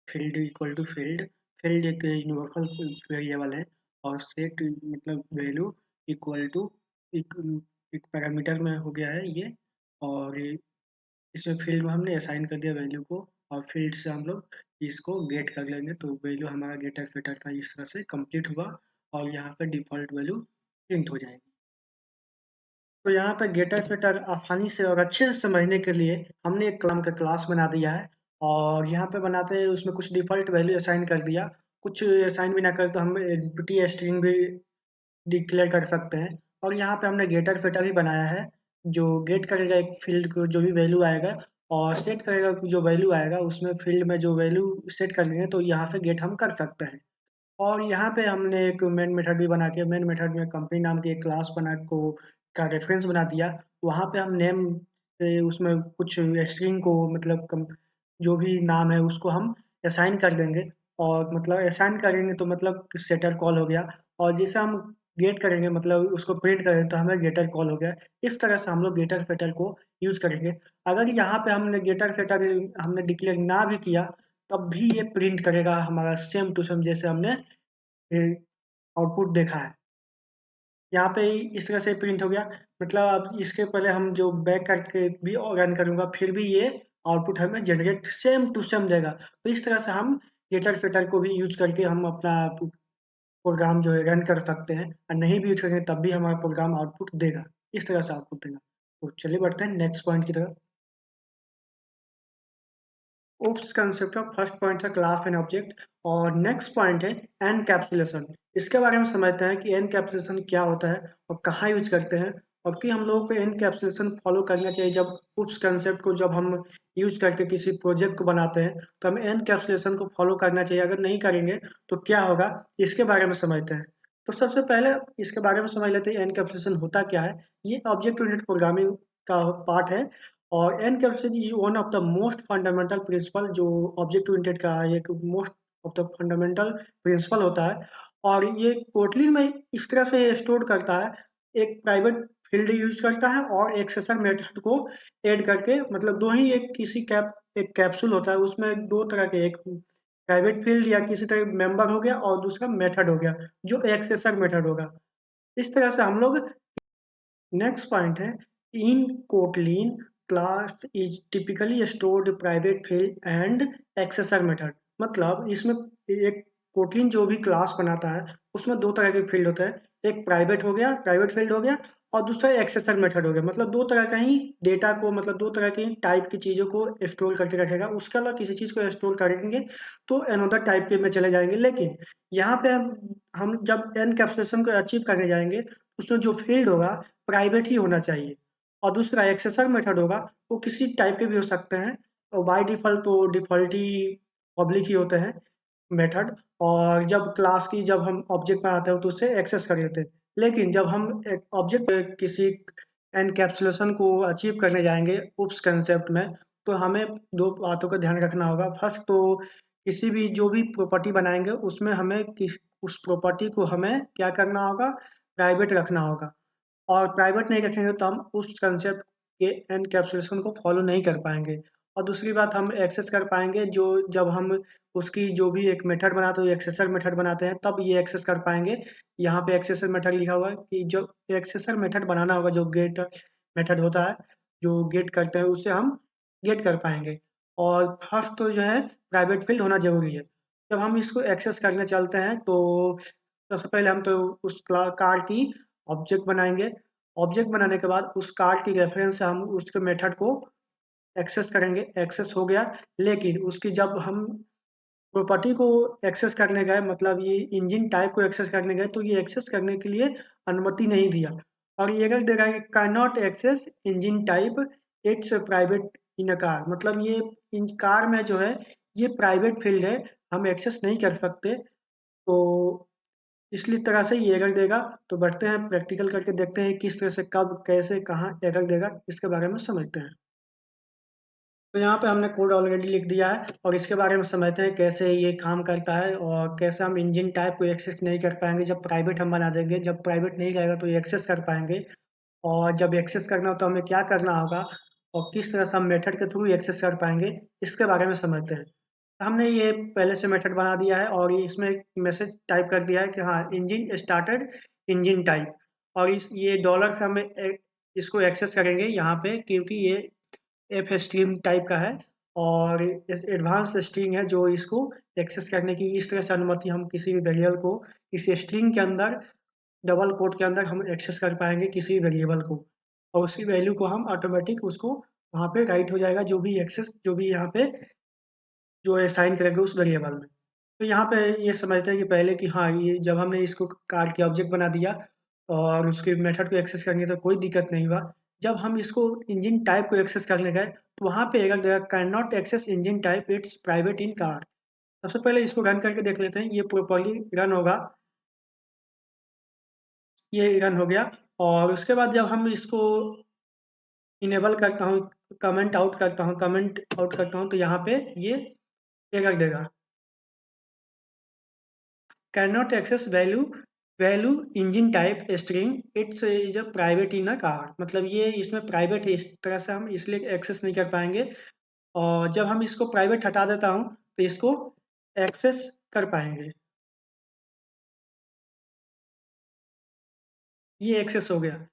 field equal to field, field एक यूनिवर्सल वेरिएबल है, और सेट मतलब वैल्यू इक्वल टू एक, एक पैरामीटर में हो गया है ये। और इसमें फील्ड में हमने असाइन कर दिया वैल्यू को, और फील्ड से हम लोग इसको गेट कर लेंगे, तो वैल्यू हमारा गेटर फिटर का इस तरह से कंप्लीट हुआ, और यहाँ पे डिफ़ॉल्ट वैल्यू प्रिंट हो जाएगी। तो यहाँ पे गेटर फिटर आसानी से और अच्छे से समझने के लिए हमने एक नाम का क्लास बना दिया है, और यहाँ पे बनाते हैं उसमें कुछ डिफ़ॉल्ट वैल्यू असाइन कर दिया, कुछ असाइन भी ना कर तो हम एम्प्टी स्ट्रिंग भी डिक्लेयर कर सकते हैं। और यहाँ पे हमने गेटर फिटर ही बनाया है, जो गेट करेगा एक फील्ड को जो भी वैल्यू आएगा, और सेट करेगा जो वैल्यू आएगा उसमें फील्ड में जो वैल्यू सेट कर लेंगे तो यहाँ से गेट हम कर सकते हैं। और यहाँ पे हमने एक मेन मेथड भी बना के मेन मेथड में कंपनी नाम की एक क्लास बना को का रेफरेंस बना दिया। वहाँ पे हम नेम से उसमें कुछ स्ट्रिंग को मतलब जो भी नाम है उसको हम असाइन कर देंगे, और मतलब असाइन करेंगे तो मतलब सेटर कॉल हो गया, और जैसे हम गेट करेंगे मतलब उसको प्रिंट करेंगे तो हमें गेटर कॉल हो गया। इस तरह से हम लोग गेटर फेटर को यूज़ करेंगे। अगर यहाँ पे हमने गेटर फेटर हमने डिक्लेयर ना भी किया तब भी ये प्रिंट करेगा हमारा सेम टू सेम जैसे हमने आउटपुट देखा है। यहाँ पे इस तरह से प्रिंट हो गया, मतलब अब इसके पहले हम जो बैक करके भी रन करूँगा फिर भी ये आउटपुट हमें जनरेट सेम टू सेम देगा। तो इस तरह से हम गेटर फेटर को भी यूज करके हम अपना प्रोग्राम जो है रन कर सकते हैं, और नहीं भी यूज करेंगे तब भी हमारा प्रोग्राम आउटपुट देगा, इस तरह से आउटपुट देगा। तो चलिए बढ़ते हैं नेक्स्ट पॉइंट की तरफ। ओप्स कंसेप्ट का फर्स्ट पॉइंट था क्लास एंड ऑब्जेक्ट, और नेक्स्ट पॉइंट है एनकैप्सुलेशन। इसके बारे में समझते हैं कि एनकैप्सुलेशन क्या होता है और कहाँ यूज करते हैं, और कि हम लोगों को एनकैप्सुलेशन फॉलो करना चाहिए जब ओप्स कंसेप्ट को जब हम यूज करके किसी प्रोजेक्ट को बनाते हैं तो हमें एनकैप्सुलेशन को फॉलो करना चाहिए। अगर नहीं करेंगे तो क्या होगा, इसके बारे में समझते हैं। तो सबसे पहले इसके बारे में समझ लेते हैं एनकैप्सुलेशन होता क्या है। ये ऑब्जेक्ट ओरिएंटेड प्रोग्रामिंग का पार्ट है, और encapsulation is one of the most fundamental principle, जो ऑब्जेक्ट ओरिएंटेड का एक most of the fundamental principle होता है। और ये कोटलिन में इस तरह से स्टोर करता है, एक प्राइवेट फील्ड यूज करता है और एक्सेसर मेथड को ऐड करके, मतलब दो ही एक किसी कैप एक कैप्सूल होता है उसमें दो तरह के, एक प्राइवेट फील्ड या किसी तरह मेंबर हो गया और दूसरा मेथड हो गया जो एक्सेसर मेथड होगा। इस तरह से हम लोग नेक्स्ट पॉइंट है in Kotlin class is typically stored private field and accessor method, मतलब इसमें एक कोटलिन जो भी क्लास बनाता है उसमें दो तरह के फील्ड होते हैं, एक प्राइवेट हो गया प्राइवेट फील्ड हो गया, और दूसरा एक्सेसर मेथड हो गया, मतलब दो तरह का ही डेटा को, मतलब दो तरह की टाइप की चीज़ों को स्टोर करके रखेगा। उसके अलावा किसी चीज़ को स्टोर करेंगे तो अनदर टाइप के में चले जाएंगे। लेकिन यहाँ पे हम जब एनकैप्सुलेशन को अचीव करने जाएंगे उसमें जो फील्ड होगा प्राइवेट ही होना चाहिए, और दूसरा एक्सेसर मेथड होगा वो किसी टाइप के भी हो सकते हैं, और बाय डिफ़ॉल्ट तो डिफ़ॉल्ट ही पब्लिक ही होते हैं मेथड। और जब क्लास की जब हम ऑब्जेक्ट बनाते हैं तो उसे एक्सेस कर लेते हैं। लेकिन जब हम एक ऑब्जेक्ट किसी एनकैप्सुलेशन को अचीव करने जाएंगे उप्स कंसेप्ट में, तो हमें दो बातों का ध्यान रखना होगा। फर्स्ट तो किसी भी जो भी प्रॉपर्टी बनाएंगे उसमें हमें किस उस प्रॉपर्टी को हमें क्या करना होगा, प्राइवेट रखना होगा। और प्राइवेट नहीं रखेंगे तो हम उस कंसेप्ट के एनकैप्सुलेशन को फॉलो नहीं कर पाएँगे। और दूसरी बात हम एक्सेस कर पाएँगे जो जब हम उसकी जो भी एक मेथड बनाते हैं, एक्सेसर मेथड बनाते हैं तब ये एक्सेस कर पाएँगे। यहाँ पे एक्सेसर मेथड लिखा हुआ है कि जो एक्सेसर मेथड बनाना होगा, जो गेट मेथड होता है, जो गेट करते हैं उससे हम गेट कर पाएँगे। और फर्स्ट तो जो है प्राइवेट फ़ील्ड होना ज़रूरी है। जब हम इसको एक्सेस करने चलते हैं तो सबसे पहले हम तो उस कार की ऑब्जेक्ट बनाएँगे। ऑब्जेक्ट बनाने के बाद उस कार की रेफरेंस से हम उसके मेथड को एक्सेस करेंगे, एक्सेस हो गया। लेकिन उसकी जब हम प्रॉपर्टी को एक्सेस करने गए, मतलब ये इंजन टाइप को एक्सेस करने गए, तो ये एक्सेस करने के लिए अनुमति नहीं दिया। और ये अगर दे रहा है कि can not access engine type, it's private in a car, मतलब ये इन कार में जो है ये प्राइवेट फील्ड है, हम एक्सेस नहीं कर सकते। तो इसलिए तरह से ये एरर देगा। तो बढ़ते हैं प्रैक्टिकल करके देखते हैं किस तरह से, कब, कैसे, कहाँ एरर देगा, इसके बारे में समझते हैं। तो यहाँ पे हमने कोड ऑलरेडी लिख दिया है और इसके बारे में समझते हैं कैसे ये काम करता है और कैसे हम इंजन टाइप को एक्सेस नहीं कर पाएंगे जब प्राइवेट हम बना देंगे। जब प्राइवेट नहीं रहेगा तो ये एक्सेस कर पाएंगे, और जब एक्सेस करना हो तो हमें क्या करना होगा और किस तरह से हम मेथड के थ्रू एक्सेस कर पाएंगे, इसके बारे में समझते हैं। हमने ये पहले से मेथड बना दिया है और ये इसमें एक मैसेज टाइप कर दिया है कि हाँ इंजन स्टार्टेड इंजन टाइप, और इस ये डॉलर से हमें इसको एक्सेस करेंगे यहाँ पे, क्योंकि ये एफ स्ट्रीम टाइप का है और एडवांस स्ट्रिंग है जो इसको एक्सेस करने की इस तरह से अनुमति हम किसी भी वेरिएबल को किसी स्ट्रिंग के अंदर डबल कोट के अंदर हम एक्सेस कर पाएंगे किसी भी वेरिएबल को, और उसकी वैल्यू को हम ऑटोमेटिक उसको वहाँ पे राइट हो जाएगा, जो भी एक्सेस जो भी यहाँ पे जो असाइन करेंगे उस वेरिएबल में। तो यहाँ पे ये समझते हैं कि पहले कि हाँ ये जब हमने इसको कार के ऑब्जेक्ट बना दिया और उसके मेथड को एक्सेस करेंगे तो कोई दिक्कत नहीं हुआ। जब हम इसको इंजन टाइप को एक्सेस करने गए तो वहाँ पे अगर देगा can not access engine type, it's private in car. सबसे पहले इसको रन करके देख लेते हैं, ये प्रॉपरली रन होगा। ये रन हो गया और उसके बाद जब हम इसको इनेबल करता हूँ, कमेंट आउट करता हूँ तो यहाँ पे ये एरर देगा, can not access value engine type string it's is a private in a car, मतलब ये इसमें प्राइवेट है, इस तरह से हम इसलिए एक्सेस नहीं कर पाएंगे। और जब हम इसको प्राइवेट हटा देता हूँ तो इसको एक्सेस कर पाएंगे। ये एक्सेस हो गया।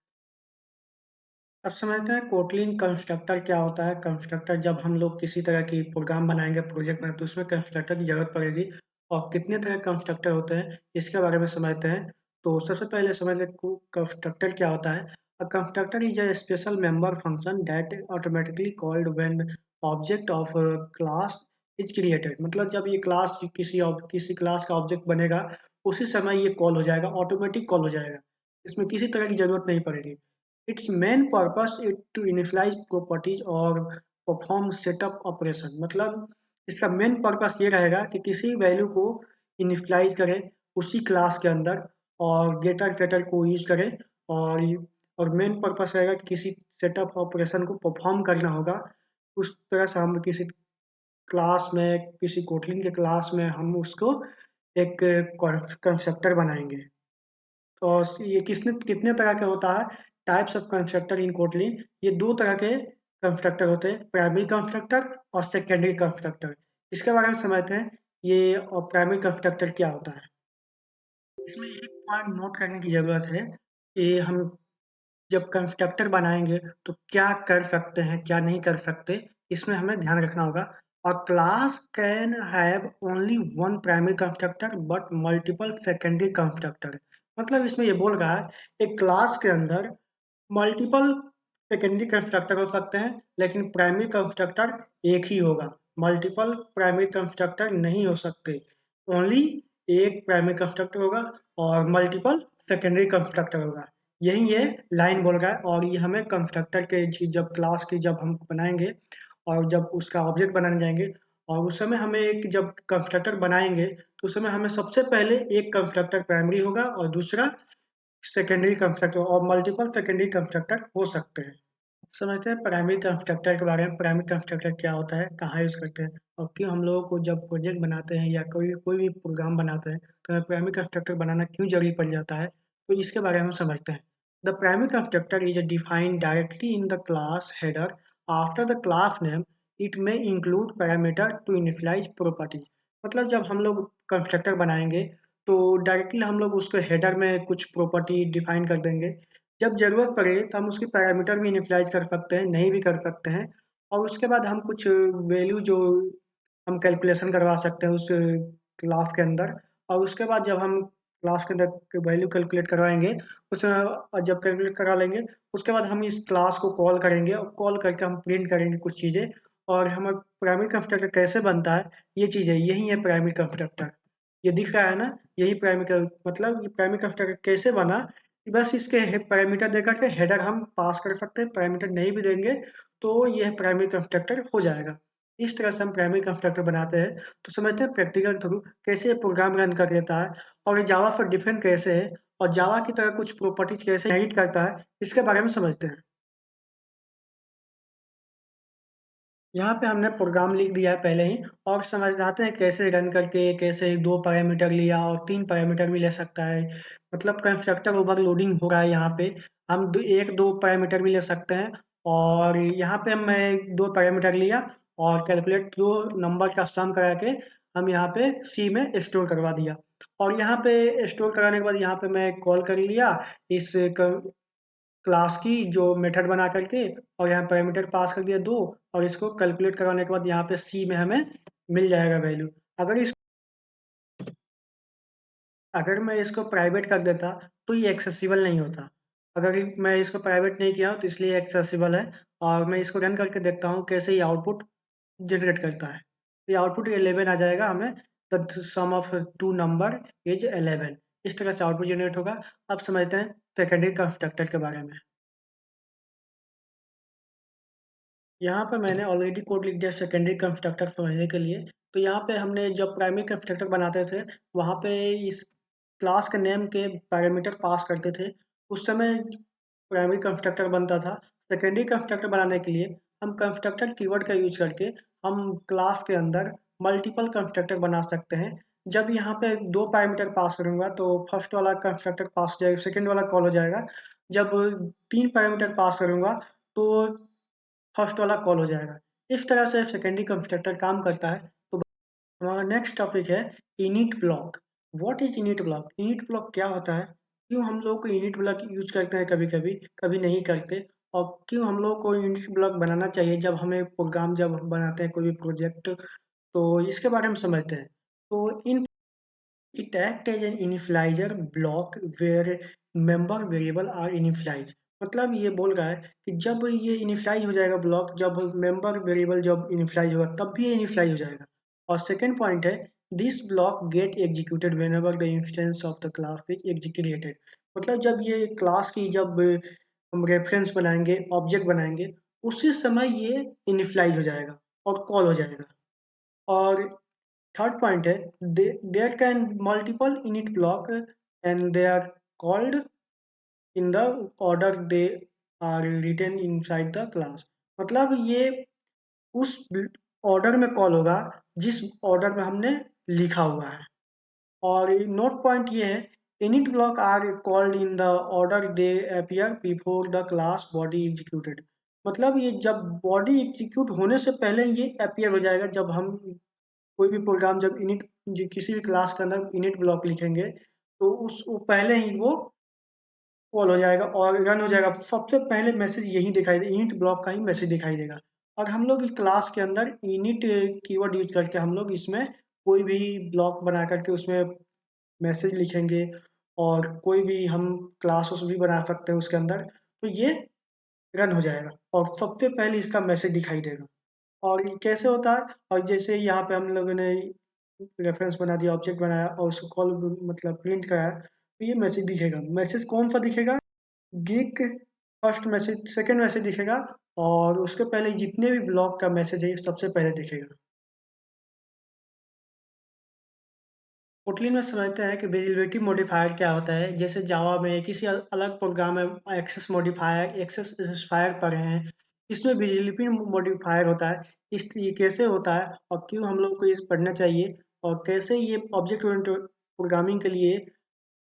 अब समझते हैं कोटलिन कंस्ट्रक्टर क्या होता है। कंस्ट्रक्टर, जब हम लोग किसी तरह की प्रोग्राम बनाएंगे, प्रोजेक्ट बनाएंगे, तो उसमें कंस्ट्रक्टर की जरूरत पड़ेगी। और कितने तरह के कंस्ट्रक्टर होते हैं इसके बारे में समझते हैं। तो सबसे पहले समझ लें कंस्ट्रक्टर क्या होता है। अ constructor is a special member function that automatically called when object of class is created, मतलब जब ये क्लास किसी क्लास का ऑब्जेक्ट बनेगा उसी समय ये कॉल हो जाएगा, ऑटोमेटिक कॉल हो जाएगा, इसमें किसी तरह की जरूरत नहीं पड़ेगी। Its main purpose is to initialize properties और perform setup operation, मतलब इसका मेन पर्पस ये रहेगा कि किसी वैल्यू को इनिशलाइज करें उसी क्लास के अंदर और गेटर फेटर को यूज करें, और और मेन पर्पस रहेगा कि किसी सेटअप ऑपरेशन को परफॉर्म करना होगा। उस तरह से हम किसी क्लास में, किसी कोटलिन के क्लास में हम उसको एक कंस्ट्रक्टर बनाएंगे। और ये किसने कितने तरह का होता है, types of constructor in Kotlin, ये दो तरह के कंस्ट्रक्टर होते हैं, प्राइमरी कंस्ट्रक्टर और सेकेंडरी कंस्ट्रक्टर। इसके बारे में समझते हैं ये, और प्राइमरी कंस्ट्रक्टर क्या होता है। इसमें एक पॉइंट नोट करने की ज़रूरत है कि हम जब कंस्ट्रक्टर बनाएंगे तो क्या कर सकते हैं क्या नहीं कर सकते, इसमें हमें ध्यान रखना होगा। और class can have only one primary constructor but multiple secondary constructor, मतलब इसमें ये बोल रहा है एक क्लास के अंदर मल्टीपल सेकेंडरी कंस्ट्रक्टर हो सकते हैं लेकिन प्राइमरी कंस्ट्रक्टर एक ही होगा, मल्टीपल प्राइमरी कंस्ट्रक्टर नहीं हो सकते। ओनली एक प्राइमरी कंस्ट्रक्टर होगा और मल्टीपल सेकेंडरी कंस्ट्रक्टर होगा। यही ये लाइन बोल रहा है। और ये हमें कंस्ट्रक्टर के जब क्लास की जब हम बनाएंगे और जब उसका ऑब्जेक्ट बनाने जाएंगे और उस समय हमें एक जब कंस्ट्रक्टर बनाएंगे तो उस समय हमें सबसे पहले एक कंस्ट्रक्टर प्राइमरी होगा और दूसरा सेकेंडरी कंस्ट्रक्टर, और मल्टीपल सेकेंडरी कंस्ट्रक्टर हो सकते हैं। समझते हैं प्राइमरी कंस्ट्रक्टर के बारे में। प्राइमरी कंस्ट्रक्टर क्या होता है, कहाँ यूज़ करते हैं और क्यों हम लोगों कोजब प्रोजेक्ट बनाते हैं या कोई कोई भी प्रोग्राम बनाते हैं तो हमें प्राइमरी कंस्ट्रक्टर बनाना क्यों जरूरी पड़ जाता है, तो इसके बारे में हम समझते हैं। The primary constructor is defined directly in the class header after the class name. It में include parameter to initialize property, मतलब जब हम लोग कंस्ट्रक्टर बनाएंगे तो डायरेक्टली हम लोग उसके हेडर में कुछ प्रॉपर्टी डिफाइन कर देंगे। जब ज़रूरत पड़े तो हम उसके पैरामीटर भी इनिशियलाइज़ कर सकते हैं, नहीं भी कर सकते हैं। और उसके बाद हम कुछ वैल्यू जो हम कैलकुलेशन करवा सकते हैं उस क्लास के अंदर। और उसके बाद जब हम क्लास के अंदर वैल्यू कैलकुलेट करवाएंगे, उसमें जब कैलकुलेट करा लेंगे उसके बाद हम इस क्लास को कॉल करेंगे और कॉल करके हम प्रिंट करेंगे कुछ चीज़ें। और हमारा प्राइमरी कंस्ट्रक्टर कैसे बनता है, ये चीज़ है, यही है प्राइमरी कंस्ट्रक्टर। ये दिख रहा है ना, यही मतलब ये प्राइमरी कंस्ट्रक्टर कैसे बना, कि बस इसके पैरामीटर दे करके हेडर हम पास कर सकते हैं, पैरामीटर नहीं भी देंगे तो यह प्राइमरी कंस्ट्रक्टर हो जाएगा। इस तरह से हम प्राइमरी कंस्ट्रक्टर बनाते हैं। तो समझते हैं प्रैक्टिकल थ्रू कैसे ये प्रोग्राम रन कर लेता है, और ये जावा पर डिफरेंट कैसे है, और जावा की तरह कुछ प्रॉपर्टीज कैसे इनहेरिट करता है, इसके बारे में समझते हैं। यहाँ पे हमने प्रोग्राम लिख दिया है पहले ही, और समझाते हैं कैसे रन करके, कैसे 2 पैरामीटर लिया और 3 पैरामीटर भी ले सकता है। मतलब कंस्ट्रक्टर ओवरलोडिंग हो रहा है यहाँ पे। हम 1-2 पैरामीटर भी ले सकते हैं, और यहाँ पे मैं 2 पैरामीटर लिया और कैलकुलेट 2 नंबर का सम करा के हम यहाँ पे सी में स्टोर करवा दिया। और यहाँ पे स्टोर कराने के बाद यहाँ पे मैं कॉल कर लिया इस क्लास की जो मेथड बना करके, और यहाँ पैरामीटर पास कर दिया 2, और इसको कैलकुलेट करवाने के बाद यहाँ पे सी में हमें मिल जाएगा वैल्यू। अगर मैं इसको प्राइवेट कर देता तो ये एक्सेसिबल नहीं होता। अगर मैं इसको प्राइवेट नहीं किया हूँ तो इसलिए एक्सेसिबल है। और मैं इसको रन करके देखता हूँ कैसे ये आउटपुट जनरेट करता है। ये आउटपुट 11 आ जाएगा हमें, the sum of two number is 11। इस तरह से आउटपुट जनरेट होगा। अब समझते हैं सेकेंडरी कंस्ट्रक्टर के बारे में। यहाँ पे मैंने ऑलरेडी कोड लिख दिया सेकेंडरी कंस्ट्रक्टर समझने के लिए। तो यहाँ पे हमने जब प्राइमरी कंस्ट्रक्टर बनाते थे, वहाँ पे इस क्लास के नेम के पैरामीटर पास करते थे, उस समय प्राइमरी कंस्ट्रक्टर बनता था। सेकेंडरी कंस्ट्रक्टर बनाने के लिए हम कंस्ट्रक्टर कीवर्ड का यूज करके हम क्लास के अंदर मल्टीपल कंस्ट्रक्टर बना सकते हैं। जब यहाँ पे 2 पैरामीटर पास करूँगा तो फर्स्ट वाला कंस्ट्रक्टर पास हो जाएगा, सेकंड वाला कॉल हो जाएगा। जब 3 पैरामीटर पास करूँगा तो फर्स्ट वाला कॉल हो जाएगा। इस तरह से सेकेंडरी कंस्ट्रक्टर काम करता है। तो हमारा नेक्स्ट टॉपिक है init block. What is init block? Init block क्या होता है? क्यों हम लोग को इनिट ब्लॉक यूज करते हैं कभी कभी, कभी नहीं करते, और क्यों हम लोग को इनिट ब्लॉक बनाना चाहिए जब हमें प्रोग्राम जब हम बनाते हैं कोई भी प्रोजेक्ट, तो इसके बारे में समझते हैं। तो इन It act as an initializer block where member variable are initialized। मतलब ये बोल रहा है कि जब ये इनिशियलाइज हो जाएगा ब्लॉक, जब मेंबर वेरिएबल जब इनिशियलाइज होगा तब भी ये इनिशियलाइज हो जाएगा। और सेकंड पॉइंट है this block get executed whenever the instance of the class is executed. मतलब जब ये क्लास की जब हम रेफरेंस बनाएंगे, ऑब्जेक्ट बनाएंगे, उसी समय ये इनिशियलाइज हो जाएगा और कॉल हो जाएगा। और थर्ड पॉइंट है there can multiple init block and they are called in the order they are written inside the class. मतलब ये उस ऑर्डर में कॉल होगा जिस ऑर्डर में हमने लिखा हुआ है। और नोट पॉइंट ये है init block are called in the order they appear before the class body executed. मतलब ये जब बॉडी एग्जीक्यूट होने से पहले ये अपीयर हो जाएगा। जब हम कोई भी प्रोग्राम जब किसी भी क्लास के अंदर इनिट ब्लॉक लिखेंगे तो उस वो पहले ही वो कॉल हो जाएगा और रन हो जाएगा। सबसे पहले मैसेज यही दिखाई दे, इनिट ब्लॉक का ही मैसेज दिखाई देगा। और हम लोग इस क्लास के अंदर इनिट कीवर्ड यूज करके हम लोग इसमें कोई भी ब्लॉक बना करके उसमें मैसेज लिखेंगे, और कोई भी हम क्लासेस भी बना सकते हैं उसके अंदर। तो ये रन हो जाएगा और सबसे पहले इसका मैसेज दिखाई देगा। और ये कैसे होता है? और जैसे यहाँ पे हम लोगों ने रेफरेंस बना दिया, ऑब्जेक्ट बनाया और उसको कॉल मतलब प्रिंट कराया, तो ये मैसेज दिखेगा। मैसेज कौन सा दिखेगा? Geek first message, second message दिखेगा, और उसके पहले जितने भी ब्लॉक का मैसेज है ये सबसे पहले दिखेगा। कोटलिन में समझते हैं कि विजिबिलिटी मॉडिफायर क्या होता है। जैसे जावा में किसी अलग प्रोग्राम में एक्सेस मॉडिफायर, एक्सेस स्पेसिफायर पढ़े हैं, इसमें विजिबिलिटी मॉडिफायर होता है। ये कैसे होता है और क्यों हम लोग को इसे पढ़ना चाहिए, और कैसे ये ऑब्जेक्ट ओरिएंटेड प्रोग्रामिंग के लिए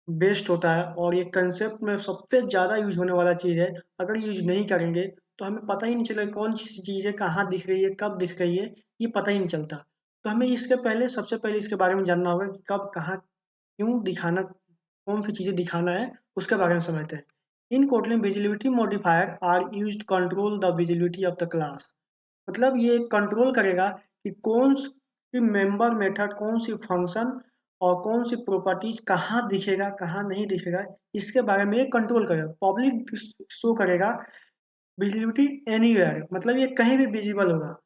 बेस्ट होता है, और ये कंसेप्ट में सबसे ज़्यादा यूज होने वाला चीज़ है। अगर यूज नहीं करेंगे तो हमें पता ही नहीं चलेगा कौन सी चीज़ें कहाँ दिख रही है, कब दिख रही है, ये पता ही नहीं चलता। तो हमें इसके पहले सबसे पहले इसके बारे में जानना होगा कि कब, कहाँ, क्यों दिखाना, कौन सी चीज़ें दिखाना है, उसके बारे में समझते हैं। In Kotlin visibility modifier are used control the visibility of the class. मतलब ये कंट्रोल करेगा कि कौन सी मेंबर मेथड, कौन सी फंक्शन और कौन सी प्रॉपर्टीज कहाँ दिखेगा, कहाँ नहीं दिखेगा, इसके बारे में ये कंट्रोल करेगा। पब्लिक शो करेगा विजिबिलिटी एनीवेयर, मतलब ये कहीं भी विजिबल होगा।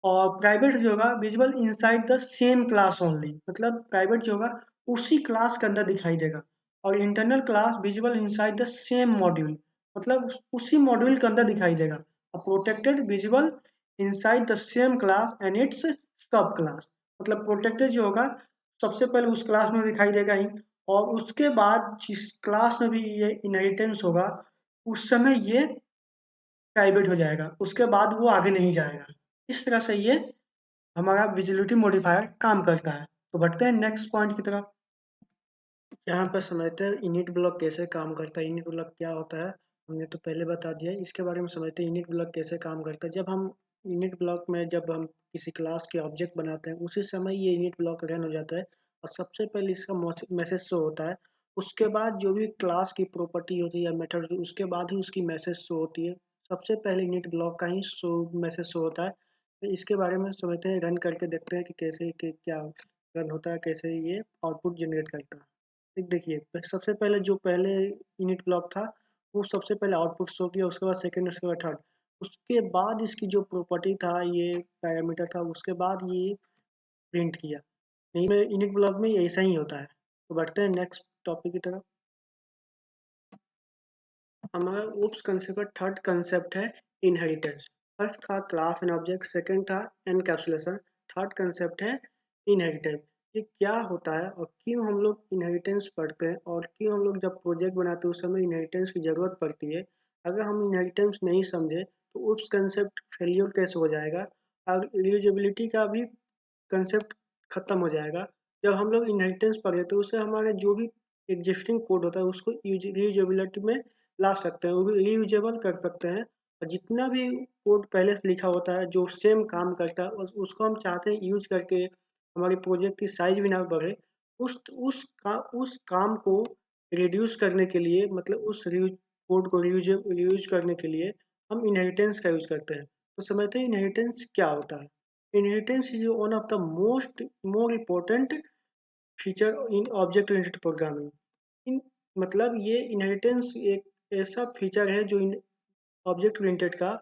और प्राइवेट जो होगा visible inside the same class only, मतलब प्राइवेट जो होगा उसी क्लास के अंदर दिखाई देगा। और internal class visible inside the same module, मतलब उसी मॉड्यूल के अंदर दिखाई देगा। और protected visible inside the same class and it's सब क्लास, मतलब प्रोटेक्टेड जो होगा सबसे पहले उस क्लास में दिखाई देगा ही, और उसके बाद जिस क्लास में भी ये इनहेरिटेंस होगा उस समय ये प्राइवेट हो जाएगा, उसके बाद वो आगे नहीं जाएगा। इस तरह से ये हमारा विजिबिलिटी मॉडिफायर काम करता है। तो बढ़ते हैं नेक्स्ट पॉइंट की तरफ। यहाँ पर समझते हैं इनिट ब्लॉक कैसे काम करता है। इनिट ब्लॉक क्या होता है हमने तो पहले बता दिया, इसके बारे में समझते हैं इनिट ब्लॉक कैसे काम करता है। जब हम इनिट ब्लॉक में जब हम किसी क्लास के ऑब्जेक्ट बनाते हैं उसी समय ये इनिट ब्लॉक रन हो जाता है, और सबसे पहले इसका मैसेज शो होता है। उसके बाद जो भी क्लास की प्रॉपर्टी होती है या मेथड होती है उसके बाद ही उसकी मैसेज शो होती है। सबसे पहले इनिट ब्लॉक का ही मैसेज शो होता है। तो इसके बारे में समझते हैं, रन करके देखते हैं कि कैसे क्या रन होता है, कैसे ये आउटपुट जनरेट करता है। देखिए सबसे पहले जो पहले इनिट ब्लॉक था वो सबसे पहले आउटपुट शो किया, उसके बाद सेकंड, उसके बाद थर्ड, उसके बाद इसकी जो प्रॉपर्टी था ये पैरामीटर था उसके बाद ये प्रिंट किया। नहीं में इनिट ब्लॉक में ये ऐसा ही होता है। तो बढ़ते हैं नेक्स्ट टॉपिक की तरफ। हमारा ओप्स कंसेप्ट का थर्ड कंसेप्ट है इनहेरिटेंस। फर्स्ट था क्लास एंड ऑब्जेक्ट, सेकंड था एनकैप्सुलेशन, थर्ड कंसेप्ट है इनहेरिटेंस। ये क्या होता है और क्यों हम लोग इनहेरिटेंस पढ़ते हैं और क्यों हम लोग जब प्रोजेक्ट बनाते हैं उस समय इनहेरिटेंस की ज़रूरत पड़ती है। अगर हम इनहेरिटेंस नहीं समझे तो ओप्स कंसेप्ट फेलियर कैसे हो जाएगा, और रीयूजेबिलिटी का भी कंसेप्ट खत्म हो जाएगा। जब हम लोग इनहेरिटेंस पढ़े तो उससे हमारे जो भी एग्जिस्टिंग कोड होता है उसको रीयूजेबिलिटी में ला सकते हैं, वो भी रीयूजेबल कर सकते हैं। और जितना भी कोड पहले से लिखा होता है जो सेम काम करता है उसको हम चाहते हैं यूज करके हमारे प्रोजेक्ट की साइज भी ना बढ़े, उस काम को रिड्यूस करने के लिए, मतलब उस कोड को रीयूज करने के लिए हम इनहेरिटेंस का यूज करते हैं। तो समझते हैं इनहेरिटेंस क्या होता है। Inheritance is one of the more important feature in object oriented programming. In मतलब ये इनहेरिटेंस एक ऐसा फीचर है जो इन ऑब्जेक्ट ओरिएंटेड का,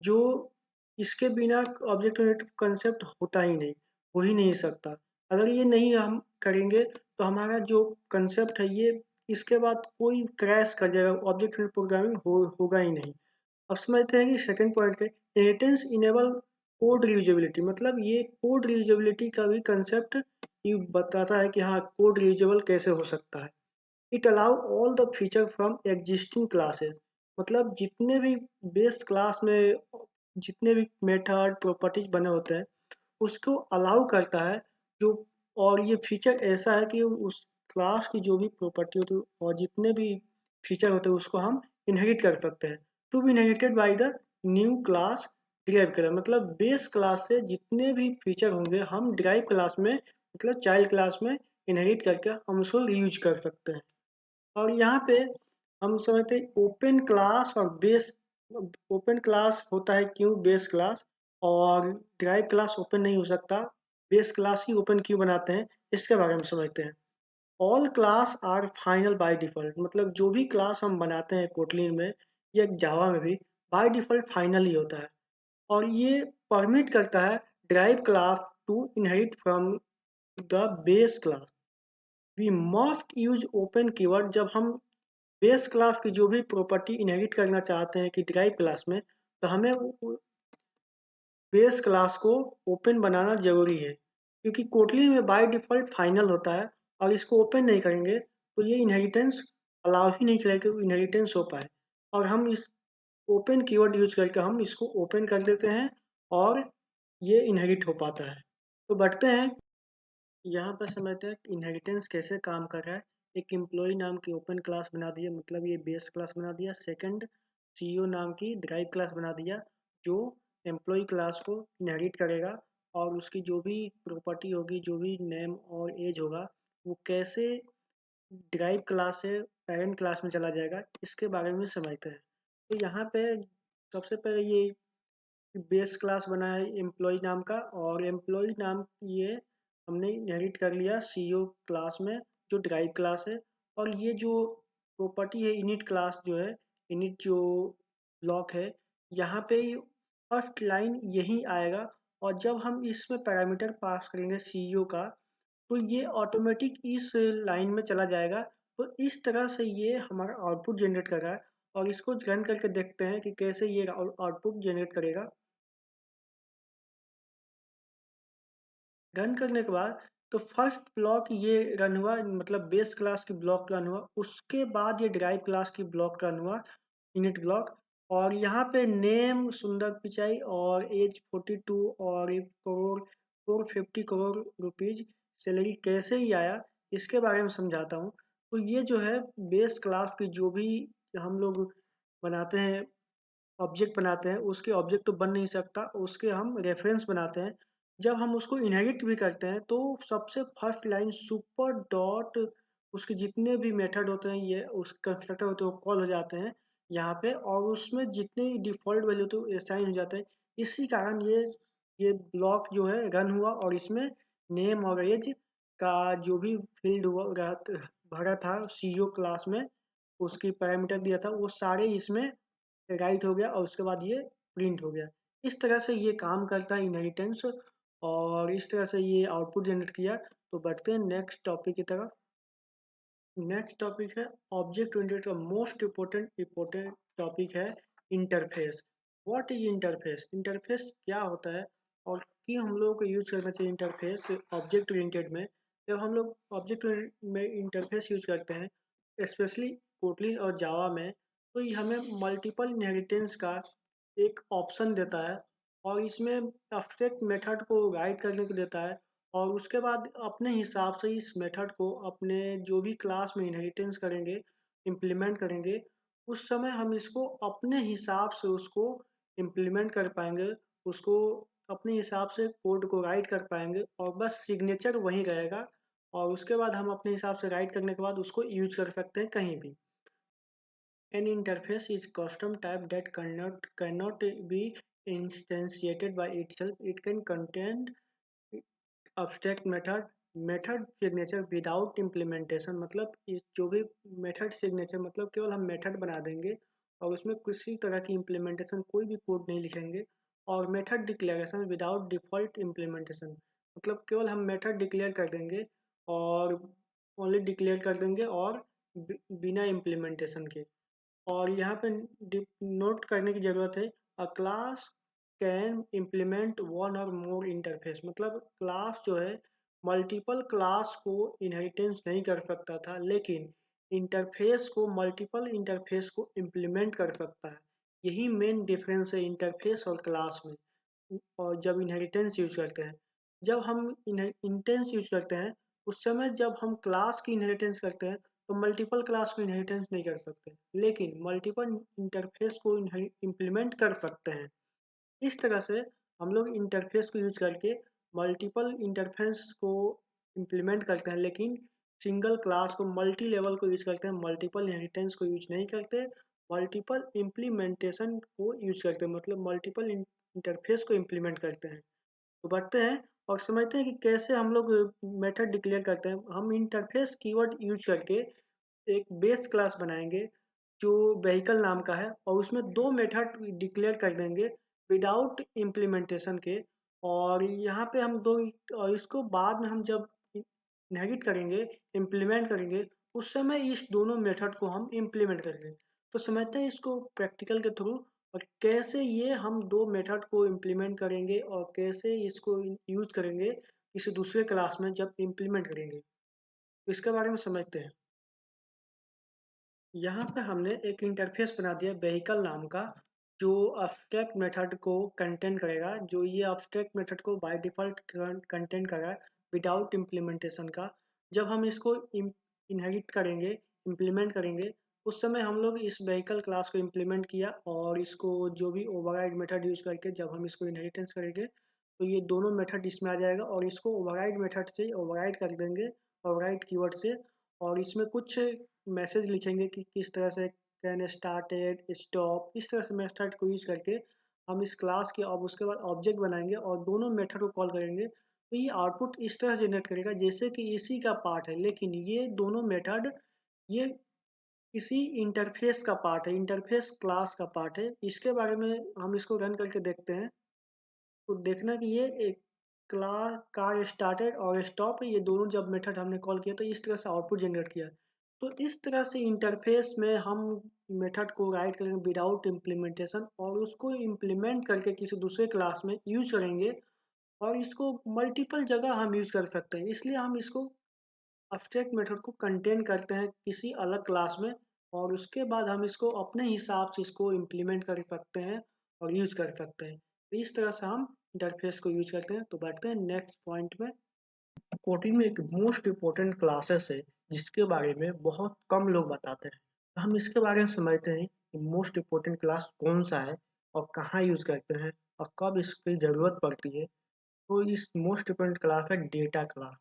जो इसके बिना ऑब्जेक्ट ओरिएंटेड कंसेप्ट होता ही नहीं, हो ही नहीं सकता। अगर ये नहीं हम करेंगे तो हमारा जो कंसेप्ट है ये इसके बाद कोई क्रैश कर जाएगा, ऑब्जेक्ट ओरिएंटेड प्रोग्रामिंग होगा ही नहीं। अब समझते हैं कि सेकंड पॉइंट है इनहेरिटेंस इनेबल कोड रीयूजेबिलिटी, मतलब ये कोड रीयूजेबिलिटी का भी कंसेप्ट ये बताता है कि हाँ कोड रीयूजेबल कैसे हो सकता है। It allow all the feature from existing classes, मतलब जितने भी बेस क्लास में जितने भी मेथड प्रॉपर्टीज बने होते हैं उसको अलाउ करता है। जो और ये फीचर ऐसा है कि उस क्लास की जो भी प्रॉपर्टी होती है और जितने भी फीचर होते हैं उसको हम इनहेरिट कर सकते हैं। To be inherited by the new class derive करें, मतलब बेस क्लास से जितने भी फीचर होंगे हम डिराइव क्लास में, मतलब चाइल्ड क्लास में इनहेरिट करके हम उसको रीयूज कर सकते हैं। और यहाँ पे हम समझते हैं ओपन क्लास और बेस। ओपन क्लास होता है क्यों बेस क्लास, और ड्राइव क्लास ओपन नहीं हो सकता, बेस क्लास ही ओपन क्यों बनाते हैं इसके बारे में समझते हैं। All class are final by default, मतलब जो भी क्लास हम बनाते हैं कोटलिन में या जावा में भी बाय डिफॉल्ट फाइनल ही होता है। और ये परमिट करता है drive class to inherit from the base class. We must use open keyword जब हम बेस क्लास की जो भी प्रॉपर्टी इनहेरिट करना चाहते हैं कि ड्राइव क्लास में, तो हमें बेस क्लास को ओपन बनाना ज़रूरी है, क्योंकि कोटली में बाय डिफ़ॉल्ट फाइनल होता है। और इसको ओपन नहीं करेंगे तो ये इनहेरिटेंस अलाउ ही नहीं करेगा कि इनहेरिटेंस हो पाए। और हम इस ओपन कीवर्ड यूज करके हम इसको ओपन कर देते हैं और ये इनहेरिट हो पाता है। तो बढ़ते हैं यहाँ पर समझते हैं इनहेरिटेंस कैसे काम कर रहा है। एक एम्प्लॉय नाम की ओपन क्लास बना दिया, मतलब ये बेस क्लास बना दिया। सेकंड सीईओ नाम की ड्राइव क्लास बना दिया जो एम्प्लॉय क्लास को इनहेरिट करेगा, और उसकी जो भी प्रॉपर्टी होगी, जो भी नेम और एज होगा, वो कैसे ड्राइव क्लास से पेरेंट क्लास में चला जाएगा इसके बारे में समझते हैं। तो यहाँ पे सबसे पहले ये बेस क्लास बना है एम्प्लॉय नाम का, और एम्प्लॉय नाम ये हमने इनहेरिट कर लिया सीईओ क्लास में जो ड्राइव क्लास है। और ये जो प्रॉपर्टी है इनिट क्लास जो है, इनिट जो ब्लॉक है, यहाँ पे फर्स्ट लाइन यही आएगा और जब हम इसमें पैरामीटर पास करेंगे सीईओ का, तो ये ऑटोमेटिक इस लाइन में चला जाएगा। तो इस तरह से ये हमारा आउटपुट जनरेट कर रहा है, और इसको रन करके देखते हैं कि कैसे ये आउटपुट जनरेट करेगा। रन करने के बाद तो फर्स्ट ब्लॉक ये रन हुआ, मतलब बेस क्लास की ब्लॉक रन हुआ, उसके बाद ये ड्राइव क्लास की ब्लॉक रन हुआ, इनिट ब्लॉक। और यहाँ पे नेम सुंदर पिचाई और एज 42 और 1 करोड़ 450 करोड़ रुपीज सैलरी कैसे ही आया, इसके बारे में समझाता हूँ। तो ये जो है बेस क्लास की जो भी हम लोग बनाते हैं, ऑब्जेक्ट बनाते हैं, उसके ऑब्जेक्ट तो बन नहीं सकता, उसके हम रेफरेंस बनाते हैं। जब हम उसको इनहेरिट भी करते हैं तो सबसे फर्स्ट लाइन सुपर डॉट, उसके जितने भी मेथड होते हैं, ये उस कंस्ट्रक्टर होते हैं, वो कॉल हो जाते हैं यहाँ पे, और उसमें जितने डिफ़ॉल्ट वैल्यू तो असाइन हो जाते हैं। इसी कारण ये ब्लॉक जो है रन हुआ, और इसमें नेम और एज का जो भी फील्ड हुआ भरा था सीईओ क्लास में, उसकी पैरामीटर दिया था, वो सारे इसमें राइट हो गया, और उसके बाद ये प्रिंट हो गया। इस तरह से ये काम करता है इनहेरिटेंस, और इस तरह से ये आउटपुट जनरेट किया। तो बढ़ते हैं नेक्स्ट टॉपिक की तरफ। नेक्स्ट टॉपिक है ऑब्जेक्ट ओरिएंटेड का मोस्ट इम्पोर्टेंट टॉपिक है interface. What is interface? Interface क्या होता है, और क्यों हम लोगों को यूज करना चाहिए इंटरफेस ऑब्जेक्ट ओरिएंटेड में? जब हम लोग ऑब्जेक्ट में इंटरफेस यूज करते हैं, स्पेशली कोटलिन और जावा में, तो ये हमें मल्टीपल इनहेरिटेंस का एक ऑप्शन देता है, और इसमें एब्स्ट्रैक्ट मेथड को गाइड करने को देता है। और उसके बाद अपने हिसाब से इस मेथड को अपने जो भी क्लास में इनहेरिटेंस करेंगे, इम्प्लीमेंट करेंगे, उस समय हम इसको अपने हिसाब से उसको इम्प्लीमेंट कर पाएंगे, उसको अपने हिसाब से कोड को राइट कर पाएंगे, और बस सिग्नेचर वहीं रहेगा। और उसके बाद हम अपने हिसाब से राइट करने के बाद उसको यूज कर सकते हैं कहीं भी। An interface is custom type that cannot be instantiated by itself. It can contain abstract method signature without implementation. मतलब इस जो भी मेथड सिग्नेचर, मतलब केवल हम मेथड बना देंगे, और उसमें किसी तरह की इम्प्लीमेंटेशन कोई भी कोड नहीं लिखेंगे। और method declaration without default implementation, मतलब केवल हम मेथड डिक्लेयर कर देंगे, और ओनली डिक्लेयर कर देंगे, और बिना इम्प्लीमेंटेशन के। और यहाँ पे नोट करने की ज़रूरत है, अ क्लास कैन इम्प्लीमेंट वन और मोर इंटरफेस। मतलब क्लास जो है मल्टीपल क्लास को इनहेरिटेंस नहीं कर सकता था, लेकिन इंटरफेस को मल्टीपल इंटरफेस को इम्प्लीमेंट कर सकता है। यही मेन डिफरेंस है इंटरफेस और क्लास में। और जब इनहेरिटेंस यूज करते हैं, जब हम इंटेंस यूज करते हैं, उस समय जब हम क्लास की इनहेरिटेंस करते हैं, तो मल्टीपल क्लास को इनहेरिटेंस नहीं कर सकते, लेकिन मल्टीपल इंटरफेस को इम्प्लीमेंट कर सकते हैं। इस तरह से हम लोग इंटरफेस को यूज करके मल्टीपल इंटरफेस को इम्प्लीमेंट करते हैं, लेकिन सिंगल क्लास को मल्टी लेवल को यूज करते हैं, मल्टीपल इनहेरिटेंस को यूज नहीं करते, मल्टीपल इम्प्लीमेंटेशन को यूज करते हैं, मतलब मल्टीपल इंटरफेस को इम्प्लीमेंट करते हैं। तो बढ़ते हैं और समझते हैं कि कैसे हम लोग मेथड डिक्लेयर करते हैं। हम इंटरफेस कीवर्ड यूज करके एक बेस क्लास बनाएंगे जो व्हीकल नाम का है, और उसमें दो मेथड डिक्लेयर कर देंगे विदाउट इम्प्लीमेंटेशन के। और यहाँ पे हम दो, और इसको बाद में हम जब इनहेरिट करेंगे, इम्प्लीमेंट करेंगे, उस समय इस दोनों मेथड को हम इम्प्लीमेंट करेंगे। तो समझते हैं इसको प्रैक्टिकल के थ्रू, और कैसे ये हम दो मेथड को इम्प्लीमेंट करेंगे, और कैसे इसको यूज करेंगे किसी दूसरे क्लास में जब इम्प्लीमेंट करेंगे। तो इसके बारे में समझते हैं। यहाँ पे हमने एक इंटरफेस बना दिया व्हीकल नाम का, जो अब्स्ट्रैक्ट मेथड को कंटेन करेगा, जो ये अब्स्ट्रैक्ट मेथड को बाय डिफ़ॉल्ट कंटेन कर रहा है विदाउट इम्प्लीमेंटेशन का। जब हम इसको इनहेरिट करेंगे, इम्प्लीमेंट करेंगे, उस समय हम लोग इस व्हीकल क्लास को इम्प्लीमेंट किया, और इसको जो भी ओवरराइड मेथड यूज़ करके जब हम इसको इनहेरिटेंस करेंगे, तो ये दोनों मेथड इसमें आ जाएगा, और इसको ओवरराइड मेथड से ओवरराइड कर देंगे, ओवरराइड कीवर्ड से। और इसमें कुछ मैसेज लिखेंगे कि किस तरह से कैन स्टार्टेड स्टॉप, इस तरह से मेथड को यूज करके हम इस क्लास के, अब उसके बाद ऑब्जेक्ट बनाएंगे और दोनों मेथड को कॉल करेंगे। तो ये आउटपुट इस तरह जनरेट करेगा जैसे कि इसी का पार्ट है, लेकिन ये दोनों मेथड ये किसी इंटरफेस का पार्ट है, इंटरफेस क्लास का पार्ट है। इसके बारे में हम इसको रन करके देखते हैं। तो देखना कि ये एक कार स्टार्टेड और स्टॉप, ये दोनों जब मेथड हमने कॉल किया तो इस तरह से आउटपुट जनरेट किया। तो इस तरह से इंटरफेस में हम मेथड को राइट करेंगे विदाउट इम्प्लीमेंटेशन, और उसको इम्प्लीमेंट करके किसी दूसरे क्लास में यूज करेंगे, और इसको मल्टीपल जगह हम यूज कर सकते हैं। इसलिए हम इसको एब्स्ट्रैक्ट मेथड को कंटेन करते हैं किसी अलग क्लास में, और उसके बाद हम इसको अपने हिसाब से इसको इम्प्लीमेंट कर सकते हैं और यूज कर सकते हैं। तो इस तरह से हम इंटरफेस को यूज करते हैं। तो बढ़ते हैं नेक्स्ट पॉइंट में। कोडिंग में एक मोस्ट इम्पोर्टेंट क्लासेस है जिसके बारे में बहुत कम लोग बताते हैं। तो हम इसके बारे में समझते हैं कि मोस्ट इम्पोर्टेंट क्लास कौन सा है और कहाँ यूज करते हैं और कब इसकी ज़रूरत पड़ती है। तो इस मोस्ट इम्पोर्टेंट क्लास है डेटा क्लास।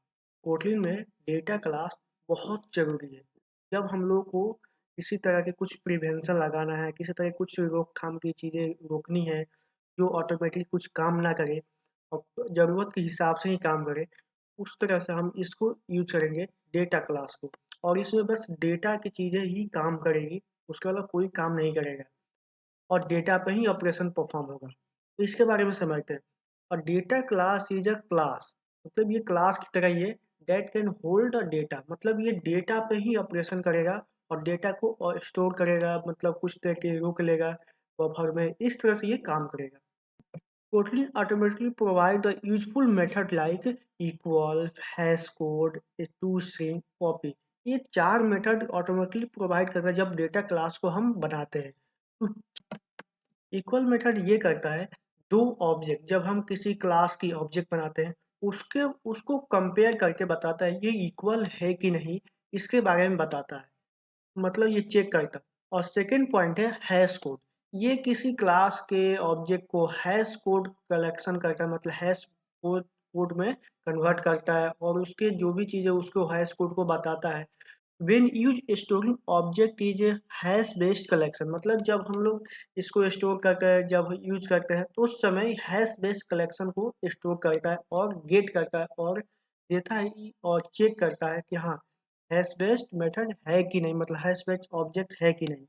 कोटलिन में डेटा क्लास बहुत ज़रूरी है। जब हम लोग को किसी तरह के कुछ प्रिवेंशन लगाना है, किसी तरह कुछ रोकथाम की चीज़ें रोकनी है जो ऑटोमेटिक कुछ काम ना करे और ज़रूरत के हिसाब से ही काम करे, उस तरह से हम इसको यूज करेंगे डेटा क्लास को। और इसमें बस डेटा की चीज़ें ही काम करेगी, उसके अलावा कोई काम नहीं करेगा, और डेटा पे ही ऑपरेशन परफॉर्म होगा। तो इसके बारे में समझते हैं। और data class is a class, मतलब ये क्लास की तरह ही है, that can hold a data, मतलब ये डेटा पे ही ऑपरेशन करेगा और डेटा को स्टोर करेगा, मतलब कुछ तरह के रोक लेगा बफर में, इस तरह से ये काम करेगा। Kotlin automatically provide the useful method like equal, hash code, toString, copy। ये 4 मेथड ऑटोमेटिकली प्रोवाइड करता है जब डेटा क्लास को हम बनाते हैं। तो इक्वल मेथड ये करता है, दो ऑब्जेक्ट जब हम किसी क्लास की ऑब्जेक्ट बनाते हैं उसके उसको कंपेयर करके बताता है ये इक्वल है कि नहीं, इसके बारे में बताता है, मतलब ये चेक करता। और सेकंड पॉइंट है हैश कोड। ये किसी क्लास के ऑब्जेक्ट को हैश कोड कलेक्शन करता है, मतलब हैश कोड कोड में कन्वर्ट करता है और उसके जो भी चीज़ें उसको हैश कोड को बताता है। When use storing object is a hash based collection, मतलब जब हम लोग इसको स्टोर करते हैं, जब यूज करते हैं तो उस समय हैश बेस्ड कलेक्शन को स्टोर करता है और गेट करता है और देता है और चेक करता है कि हाँ हैश बेस्ड मेथड है कि नहीं, मतलब हैश बेस्ड ऑब्जेक्ट है कि नहीं।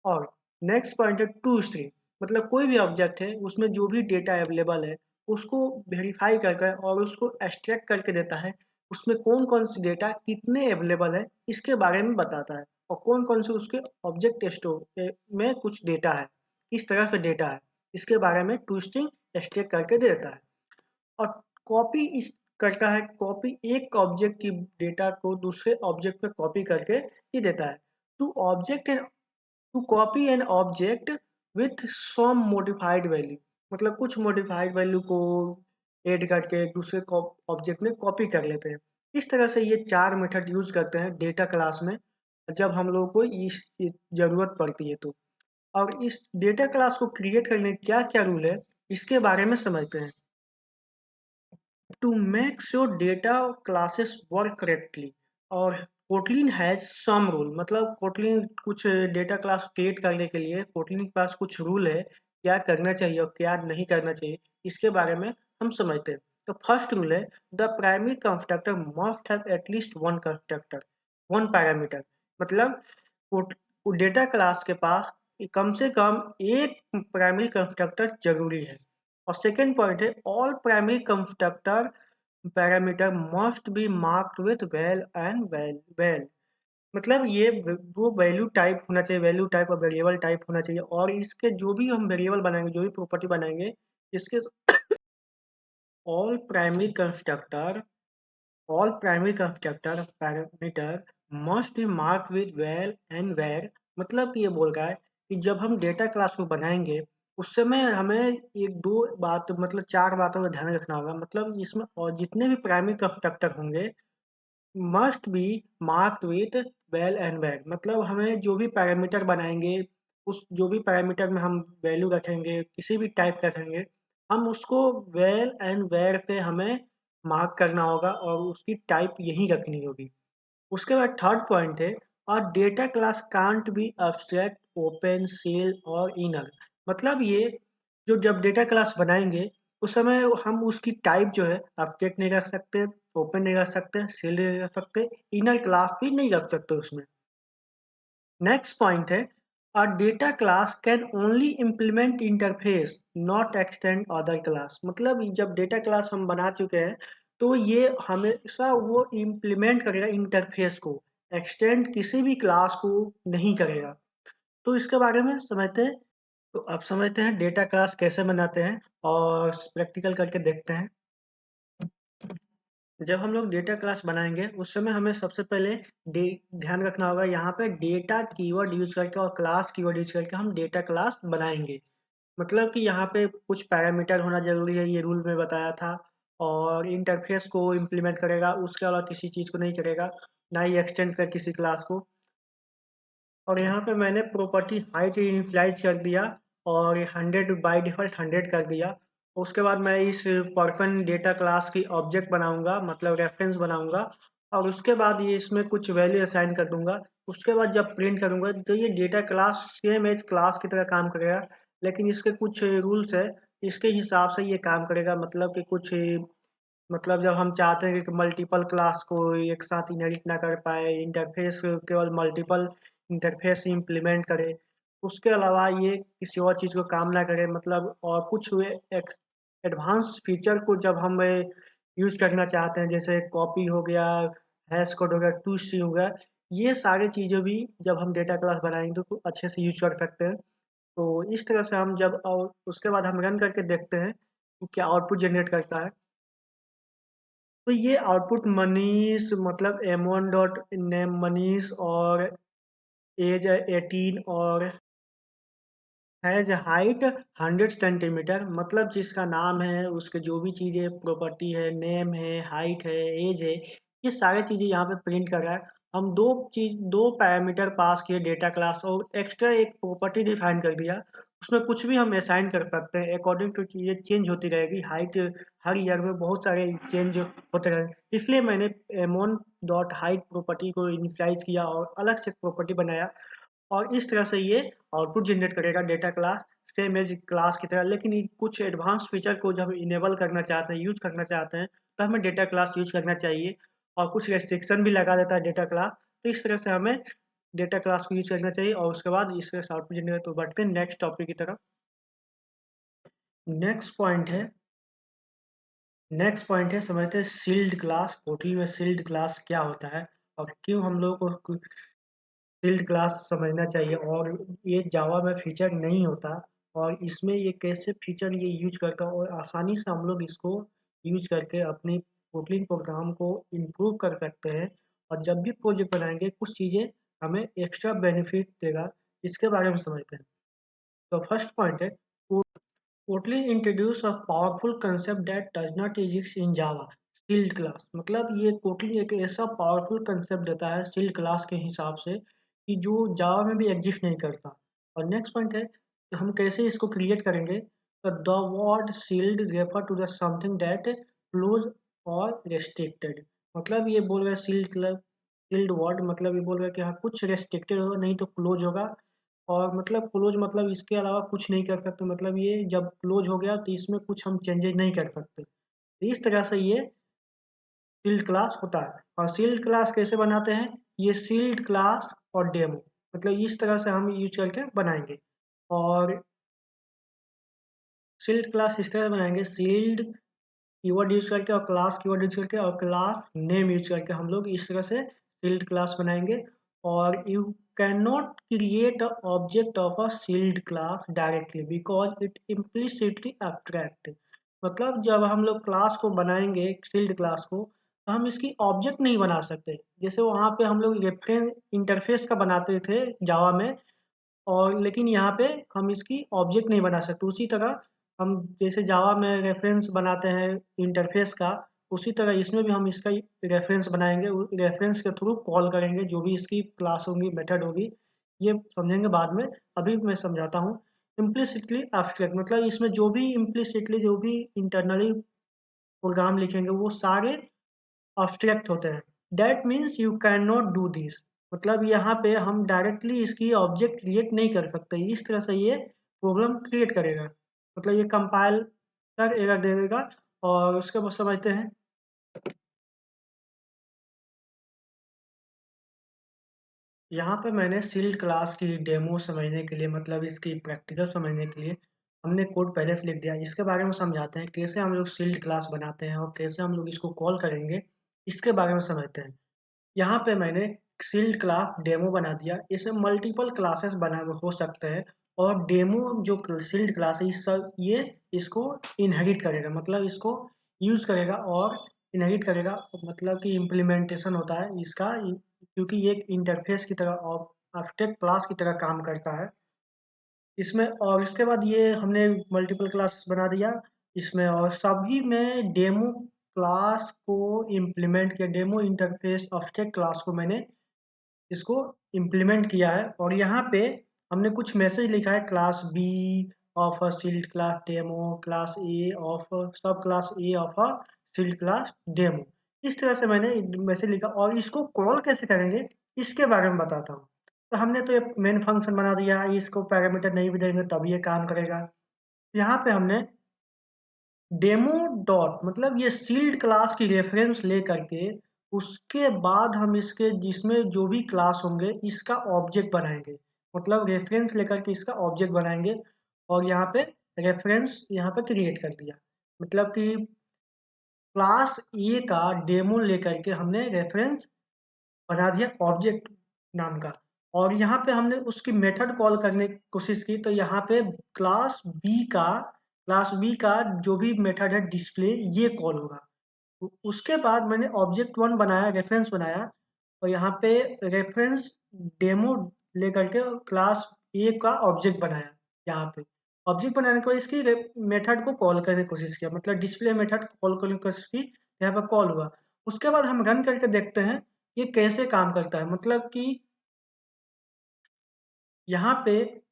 और नेक्स्ट पॉइंट है टू स्ट्रिंग, मतलब कोई भी ऑब्जेक्ट है उसमें जो भी डेटा अवेलेबल है उसको वेरीफाई करके और उसको एक्सट्रैक्ट करके देता है, उसमें कौन कौन सी डेटा कितने अवेलेबल है इसके बारे में बताता है, और कौन कौन से उसके ऑब्जेक्ट स्टोर में कुछ डेटा है, किस तरह से डेटा है, इसके बारे में टू स्ट्रिंग एक्सट्रैक्ट करके देता है। और कॉपी इस करता है, कॉपी एक ऑब्जेक्ट की डेटा को दूसरे ऑब्जेक्ट पे कॉपी करके ही देता है। To object and to copy an object with some modified value, मतलब कुछ मॉडिफाइड वैल्यू को ऐड करके दूसरे ऑब्जेक्ट में कॉपी कर लेते हैं। इस तरह से ये 4 मेथड यूज करते हैं डेटा क्लास में जब हम लोगों को इस ज़रूरत पड़ती है तो। और इस डेटा क्लास को क्रिएट करने के क्या-क्या रूल है इसके बारे में समझते हैं। To make sure data classes work correctly, और कोटलिन हैज सम रूल, मतलब कोटलिन कुछ डेटा क्लास क्रिएट करने के लिए कोटलिन के पास कुछ रूल है क्या करना चाहिए और क्या नहीं करना चाहिए, इसके बारे में हम समझते हैं। तो फर्स्ट रूल है the primary constructor must have at least one constructor, one parameter, मतलब डेटा क्लास के पास कम से कम एक प्राइमरी कंस्ट्रक्टर जरूरी है। और सेकेंड पॉइंट है all primary constructor parameter must be marked with val and well, मतलब ये वो वैल्यू टाइप होना चाहिए, वैल्यू टाइप और वेरिएबल टाइप होना चाहिए, और इसके जो भी हम वेरिएबल बनाएंगे, जो भी प्रॉपर्टी बनाएंगे, इसके all primary constructor all primary constructor parameter must be marked with val and var, मतलब कि ये बोल रहा है कि जब हम डेटा क्लास को बनाएंगे उस समय हमें एक दो बात, मतलब 4 बातों का ध्यान रखना होगा, मतलब इसमें और जितने भी प्राइमरी कंस्ट्रक्टर होंगे must be marked with val and var, मतलब हमें जो भी पैरामीटर बनाएंगे उस जो भी पैरामीटर में हम वैल्यू रखेंगे किसी भी टाइप का रखेंगे, हम उसको वेल एंड वेर पे हमें मार्क करना होगा और उसकी टाइप यही रखनी होगी। उसके बाद थर्ड पॉइंट है और data class can't be abstract open sealed और इनर, मतलब ये जो जब डेटा क्लास बनाएंगे उस समय हम उसकी टाइप जो है एब्स्ट्रैक्ट नहीं रख सकते, ओपन नहीं रख सकते, सेल नहीं रख सकते, इनर क्लास भी नहीं रख सकते उसमें। नेक्स्ट पॉइंट है A data class can only implement interface, not extend other class। मतलब जब डेटा क्लास हम बना चुके हैं तो ये हमेशा वो इम्प्लीमेंट करेगा इंटरफेस को, एक्सटेंड किसी भी क्लास को नहीं करेगा। तो इसके बारे में समझते हैं। तो अब समझते हैं डेटा क्लास कैसे बनाते हैं और प्रैक्टिकल करके देखते हैं। जब हम लोग डेटा क्लास बनाएंगे उस समय हमें सबसे पहले ध्यान रखना होगा, यहाँ पे डेटा कीवर्ड यूज करके और क्लास कीवर्ड यूज करके हम डेटा क्लास बनाएंगे। मतलब कि यहाँ पे कुछ पैरामीटर होना जरूरी है, ये रूल में बताया था। और इंटरफेस को इम्प्लीमेंट करेगा, उसके अलावा किसी चीज़ को नहीं करेगा, ना ही एक्सटेंड कर किसी क्लास को। और यहाँ पे मैंने प्रॉपर्टी हाइट इनिशियलाइज कर दिया और 100 बाय डिफ़ॉल्ट 100 कर दिया। उसके बाद मैं इस पर्सन डेटा क्लास की ऑब्जेक्ट बनाऊंगा, मतलब रेफरेंस बनाऊंगा। और उसके बाद ये इसमें कुछ वैल्यू असाइन कर दूंगा। उसके बाद जब प्रिंट करूंगा तो ये data class same as class की तरह काम करेगा, लेकिन इसके कुछ रूल्स है। इसके हिसाब से ये काम करेगा, मतलब कि कुछ, मतलब जब हम चाहते हैं कि मल्टीपल क्लास को एक साथ इनहेरिट ना कर पाए, इंटरफेस केवल मल्टीपल इंटरफेस इम्प्लीमेंट करे, उसके अलावा ये किसी और चीज़ को काम ना करे, मतलब और कुछ एडवांस फीचर को जब हम यूज़ करना चाहते हैं, जैसे कॉपी हो गया, हैश कोड हो गया, टू सी हो गया, ये सारी चीज़ें भी जब हम डेटा क्लास बनाएंगे तो अच्छे से यूज कर सकते हैं। तो इस तरह से हम जब, और उसके बाद हम रन करके देखते हैं कि क्या आउटपुट जनरेट करता है। तो ये आउटपुट मनीष, मतलब M1 डॉट नेम मनीष और एज 18 और हैज हाइट 100 सेंटीमीटर, मतलब जिसका नाम है, उसके जो भी चीज़ें प्रॉपर्टी है, नेम है, हाइट है, एज है, ये सारी चीज़ें यहाँ पे प्रिंट कर रहा है। हम दो पैरामीटर पास किए डेटा क्लास और एक्स्ट्रा एक प्रॉपर्टी डिफाइन कर दिया। उसमें कुछ भी हम असाइन कर सकते हैं, अकॉर्डिंग टू चीज़ें चेंज होती रहेगी। हाइट हर ईयर में बहुत सारे चेंज होते रहेंगे, इसलिए मैंने एमोन डॉट हाइट प्रॉपर्टी को इनिशियलाइज किया और अलग से प्रॉपर्टी बनाया। और इस तरह से ये आउटपुट जनरेट करेगा data class same as class की तरह। लेकिन कुछ एडवांस फीचर को जब इनेबल करना चाहते हैं, यूज करना चाहते हैं, तो हमें डेटा क्लास यूज करना चाहिए। और कुछ रेस्ट्रिक्शन भी लगा देता है डेटा क्लास। तो इस तरह से हमें डेटा क्लास को यूज करना चाहिए। और उसके बाद इस तरह से आउटपुट जनरेट, तो बढ़ते हैं नेक्स्ट टॉपिक की तरफ। नेक्स्ट पॉइंट है समझते हैं सील्ड क्लास। पोर्टल में सील्ड क्लास क्या होता है और क्यों हम लोग को फील्ड क्लास समझना चाहिए, और ये जावा में फीचर नहीं होता, और इसमें ये कैसे फीचर ये यूज करता है, और आसानी से हम लोग इसको यूज करके अपनी कोटलिन प्रोग्राम को इम्प्रूव कर सकते हैं। और जब भी प्रोजेक्ट बनाएंगे कुछ चीज़ें हमें एक्स्ट्रा बेनिफिट देगा, इसके बारे में समझते हैं। तो फर्स्ट पॉइंट है, Kotlin introduce a powerful concept that does not exist in Java, shield class. मतलब ये कोटलिन एक ऐसा पावरफुल कंसेप्ट देता है शील्ड क्लास के हिसाब से कि जो जावा में भी एग्जिस्ट नहीं करता। और नेक्स्ट पॉइंट है कि हम कैसे इसको क्रिएट करेंगे। तो the word sealed refer to the something that close और रेस्ट्रिक्टेड। मतलब ये बोल रहा है शील्ड वर्ड, मतलब ये बोल रहा है कि हाँ कुछ रेस्ट्रिक्टेड होगा, नहीं तो क्लोज होगा। और मतलब क्लोज मतलब इसके अलावा कुछ नहीं कर सकते, मतलब ये जब क्लोज हो गया तो इसमें कुछ हम चेंजेस नहीं कर सकते। तो इस तरह से ये शील्ड क्लास होता है। और शील्ड क्लास कैसे बनाते हैं, ये शील्ड क्लास और डेमो, मतलब इस तरह से हम यूज करके बनाएंगे। और शील्ड क्लास इस तरह से बनाएंगे, शील्ड कीवर्ड यूज करके और क्लास कीवर्ड यूज करके और क्लास नेम यूज करके हम लोग इस तरह से शील्ड क्लास बनाएंगे। और you can not create a object of a shield class directly because it implicitly abstract. मतलब जब हम लोग क्लास को बनाएंगे शील्ड क्लास को, तो हम इसकी ऑब्जेक्ट नहीं बना सकते, जैसे वहाँ पे हम लोग रेफरेंस इंटरफेस का बनाते थे जावा में। और लेकिन यहाँ पे हम इसकी ऑब्जेक्ट नहीं बना सकते। उसी तरह हम जैसे जावा में रेफरेंस बनाते हैं इंटरफेस का, उसी तरह इसमें भी हम इसका रेफरेंस बनाएंगे, रेफरेंस के थ्रू कॉल करेंगे जो भी इसकी क्लास होगी, मेथड होगी। ये समझेंगे बाद में, अभी मैं समझाता हूँ। इम्प्लिसिटली एब्स्ट्रैक्ट मतलब इसमें जो भी इम्प्लिसिटली जो भी इंटरनली प्रोग्राम लिखेंगे वो सारे ऑब्स्ट्रैक्ट होते हैं। That means you can not do this, मतलब यहाँ पे हम डायरेक्टली इसकी ऑब्जेक्ट क्रिएट नहीं कर सकते। इस तरह से ये प्रॉब्लम क्रिएट करेगा, मतलब ये कंपाइल कर एरर दे देगा। और उसके बाद समझते हैं। यहाँ पे मैंने शील्ड क्लास की डेमो समझने के लिए मतलब इसकी प्रैक्टिकल समझने के लिए हमने कोड पहले से लिख दिया। इसके बारे में समझाते हैं कैसे हम लोग शील्ड क्लास बनाते हैं और कैसे हम लोग इसको कॉल करेंगे, इसके बारे में समझते हैं। यहाँ पे मैंने शील्ड क्लास डेमो बना दिया। इसमें मल्टीपल क्लासेस बना हो सकते हैं और डेमो जो शील्ड क्लास है ये इसको इनहेरिट करेगा, मतलब इसको यूज़ करेगा और इनहेरिट करेगा, मतलब कि इम्प्लीमेंटेशन होता है इसका, क्योंकि ये एक इंटरफेस की तरह और एब्स्ट्रैक्ट क्लास की तरह काम करता है इसमें। और इसके बाद ये हमने मल्टीपल क्लासेस बना दिया इसमें, और सभी में डेमो क्लास को इम्प्लीमेंट किया। डेमो इंटरफेस ऑब्जेक्ट क्लास को मैंने इसको इम्प्लीमेंट किया है। और यहाँ पे हमने कुछ मैसेज लिखा है, class B of a shield class demo, class A of sub class A of a shield class demo. इस तरह से मैंने मैसेज लिखा, और इसको कॉल कैसे करेंगे इसके बारे में बताता हूँ। तो हमने तो ये मेन फंक्शन बना दिया है, इसको पैरामीटर नहीं भी देंगे तब ये काम करेगा। यहाँ पे हमने डेमो डॉट मतलब ये शील्ड क्लास की रेफरेंस ले करके उसके बाद हम इसके जिसमें जो भी क्लास होंगे इसका ऑब्जेक्ट बनाएंगे, मतलब रेफरेंस लेकर के इसका ऑब्जेक्ट बनाएंगे। और यहाँ पे रेफरेंस यहाँ पे क्रिएट कर दिया, मतलब कि क्लास ए का डेमो लेकर के हमने रेफरेंस बना दिया ऑब्जेक्ट नाम का। और यहाँ पे हमने उसकी मेथड कॉल करने की कोशिश की, तो यहाँ पे क्लास बी का जो भी मेथड है डिस्प्ले ये कॉल होगा। उसके बाद मैंने ऑब्जेक्ट वन बनाया, रेफरेंस बनाया, और यहाँ पे रेफरेंस डेमो लेकर के क्लास ए का ऑब्जेक्ट बनाया। यहाँ पे ऑब्जेक्ट बनाने के बाद इसकी मेथड को कॉल करने की कोशिश किया, मतलब डिस्प्ले मेथड कॉल करने की कोशिश की, यहाँ पे कॉल हुआ। उसके बाद हम रन करके देखते हैं ये कैसे काम करता है, मतलब कि यहाँ पे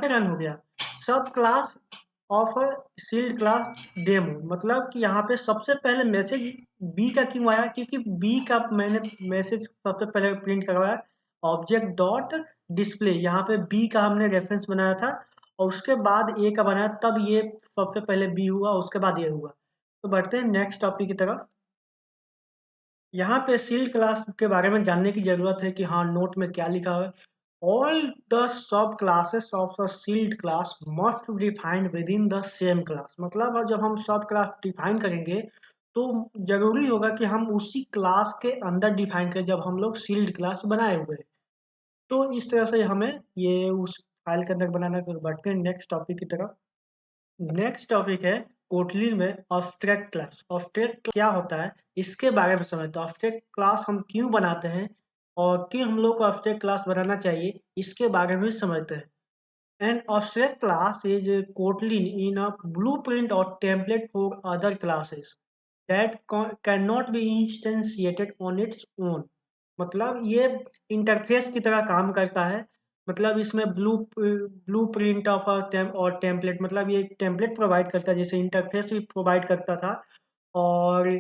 रन हो गया सब class of shield class demo, मतलब कि यहाँ पे सबसे पहले मैसेज बी का क्यों आया, क्योंकि बी का मैंने मैसेज सबसे पहले प्रिंट करवाया ऑब्जेक्ट डॉट डिस्प्ले। यहाँ पे बी का हमने रेफरेंस बनाया था और उसके बाद ए का बनाया, तब ये सबसे पहले बी हुआ उसके बाद ये हुआ। तो बढ़ते हैं नेक्स्ट टॉपिक की तरफ। यहाँ पे शील्ड क्लास के बारे में जानने की जरूरत है कि हाँ नोट में क्या लिखा है। All the sub classes of a shield class must be defined with in the same class, मतलब जब हम सब क्लास डिफाइन करेंगे तो जरूरी होगा कि हम उसी क्लास के अंदर डिफाइन करें जब हम लोग शील्ड क्लास बनाए हुए हैं। तो इस तरह से हमें ये उस फाइल के अंदर बनाना है। तो बढ़ते हैं नेक्स्ट टॉपिक की तरफ। नेक्स्ट टॉपिक है कोटलिन में ऑब्स्ट्रैक्ट क्लास। ऑब्स्ट्रैक्ट क्या होता है इसके बारे में समझते हैं। ऑब्स्ट्रैक्ट क्लास हम क्यों बनाते हैं और क्यों हम लोग को ऑब्स्ट्रैक्ट क्लास बनाना चाहिए इसके बारे में समझते हैं। An abstract class is Kotlin in a blueprint or template for other classes that cannot be instantiated on its own। मतलब ये इंटरफेस की तरह काम करता है, मतलब इसमें ब्लू प्रिंट ऑफ और टेम्पलेट, मतलब ये टेम्पलेट प्रोवाइड करता है जैसे इंटरफेस भी प्रोवाइड करता था और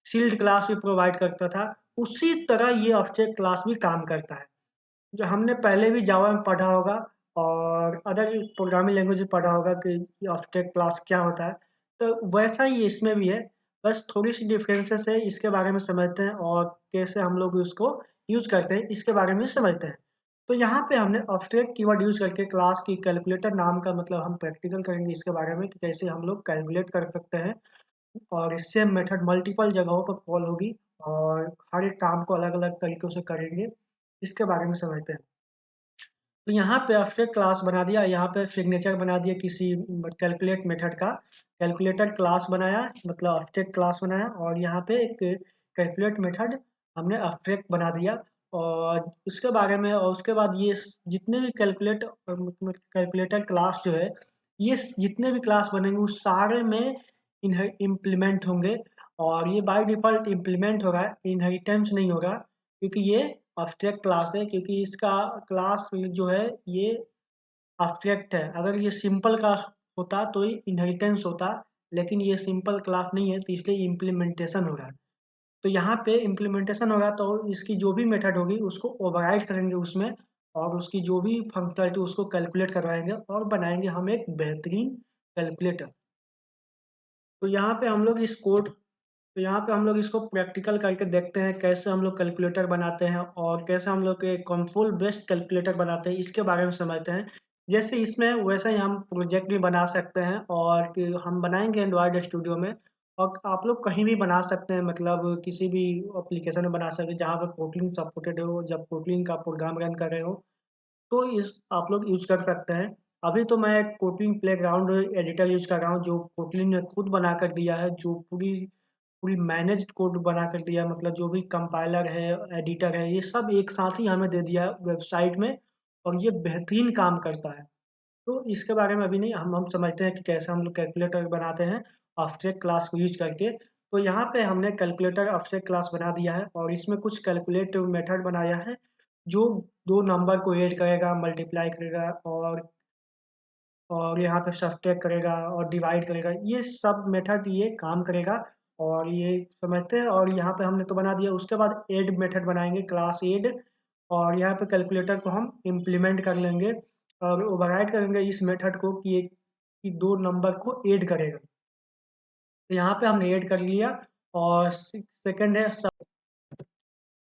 शील्ड क्लास भी प्रोवाइड करता था, उसी तरह ये ऑब्जेक्ट क्लास भी काम करता है। जो हमने पहले भी जावा में पढ़ा होगा और अदर प्रोग्रामिंग लैंग्वेज में पढ़ा होगा कि ऑब्जेक्ट क्लास क्या होता है, तो वैसा ही इसमें भी है। बस थोड़ी सी डिफरेंसेस है, इसके बारे में समझते हैं और कैसे हम लोग उसको यूज करते हैं इसके बारे में समझते हैं। तो यहाँ पे हमने ऑब्जेक्ट कीवर्ड यूज करके क्लास की कैलकुलेटर नाम का, मतलब हम प्रैक्टिकल करेंगे इसके बारे में कि कैसे हम लोग कैलकुलेट कर सकते हैं, और इससे मेथड मल्टीपल जगहों पर कॉल होगी और हर एक काम को अलग अलग तरीकों से करेंगे, इसके बारे में समझते हैं। तो यहाँ पे abstract क्लास बना दिया, यहाँ पे सिग्नेचर बना दिया किसी कैलकुलेट मेथड का, कैलकुलेटर क्लास बनाया, मतलब abstract क्लास बनाया, और यहाँ पे एक कैलकुलेट मेथड हमने abstract बना दिया। और उसके बारे में, और उसके बाद ये जितने भी कैलकुलेटर क्लास जो है, ये जितने भी क्लास बनेंगे उस सारे में इम्प्लीमेंट होंगे। और ये बाय डिफ़ॉल्ट इम्प्लीमेंट होगा, इनहेरिटेंस नहीं होगा, क्योंकि ये अब्स्ट्रैक्ट क्लास है, क्योंकि इसका क्लास जो है ये अब्स्ट्रैक्ट है। अगर ये सिंपल क्लास होता तो ये इनहेरिटेंस होता, लेकिन ये सिंपल क्लास नहीं है तो इसलिए इम्प्लीमेंटेशन हो रहा है। तो यहाँ पे इम्प्लीमेंटेशन होगा तो इसकी जो भी मेथड होगी उसको ओवरराइड करेंगे उसमें, और उसकी जो भी फंक्शनलिटी उसको कैलकुलेट करवाएंगे और बनाएंगे हम एक बेहतरीन कैलकुलेटर। तो यहाँ पे हम लोग इस कोड तो यहाँ पे हम लोग इसको प्रैक्टिकल करके देखते हैं कैसे हम लोग कैलकुलेटर बनाते हैं और कैसे हम लोग एक कंट्रोल बेस्ड कैलकुलेटर बनाते हैं, इसके बारे में समझते हैं। जैसे इसमें वैसे ही हम प्रोजेक्ट भी बना सकते हैं और कि हम बनाएंगे एंड्रॉयड स्टूडियो में, और आप लोग कहीं भी बना सकते हैं, मतलब किसी भी एप्लीकेशन में बना सकते हैं जहाँ पे कोटलिन सपोर्टेड हो। जब कोटलिन का प्रोग्राम रन कर रहे हो तो इस आप लोग यूज कर सकते हैं। अभी तो मैं कोटलिन प्लेग्राउंड एडिटर यूज कर रहा हूँ, जो कोटलिन ने खुद बना कर दिया है, जो पूरी पूरी मैनेज्ड कोड बना कर दिया है। मतलब जो भी कंपाइलर है, एडिटर है, ये सब एक साथ ही हमें दे दिया है वेबसाइट में, और ये बेहतरीन काम करता है। तो इसके बारे में अभी नहीं, हम समझते हैं कि कैसे हम लोग कैलकुलेटर बनाते हैं ऑब्जेक्ट क्लास को यूज करके। तो यहाँ पे हमने कैलकुलेटर ऑब्जेक्ट क्लास बना दिया है और इसमें कुछ कैलकुलेट मेथड बनाया है, जो दो नंबर को ऐड करेगा, मल्टीप्लाई करेगा और यहाँ पे सब्ट्रैक्ट करेगा और डिवाइड करेगा। ये सब मेथड ये काम करेगा और ये समझते हैं। और यहाँ पे हमने तो बना दिया, उसके बाद ऐड मेथड बनाएंगे, क्लास ऐड। और यहाँ पे कैलकुलेटर को हम इम्प्लीमेंट कर लेंगे और ओवरराइड करेंगे इस मेथड को कि दो नंबर को ऐड करेगा। तो यहाँ पे हमने ऐड कर लिया। और सेकंड है,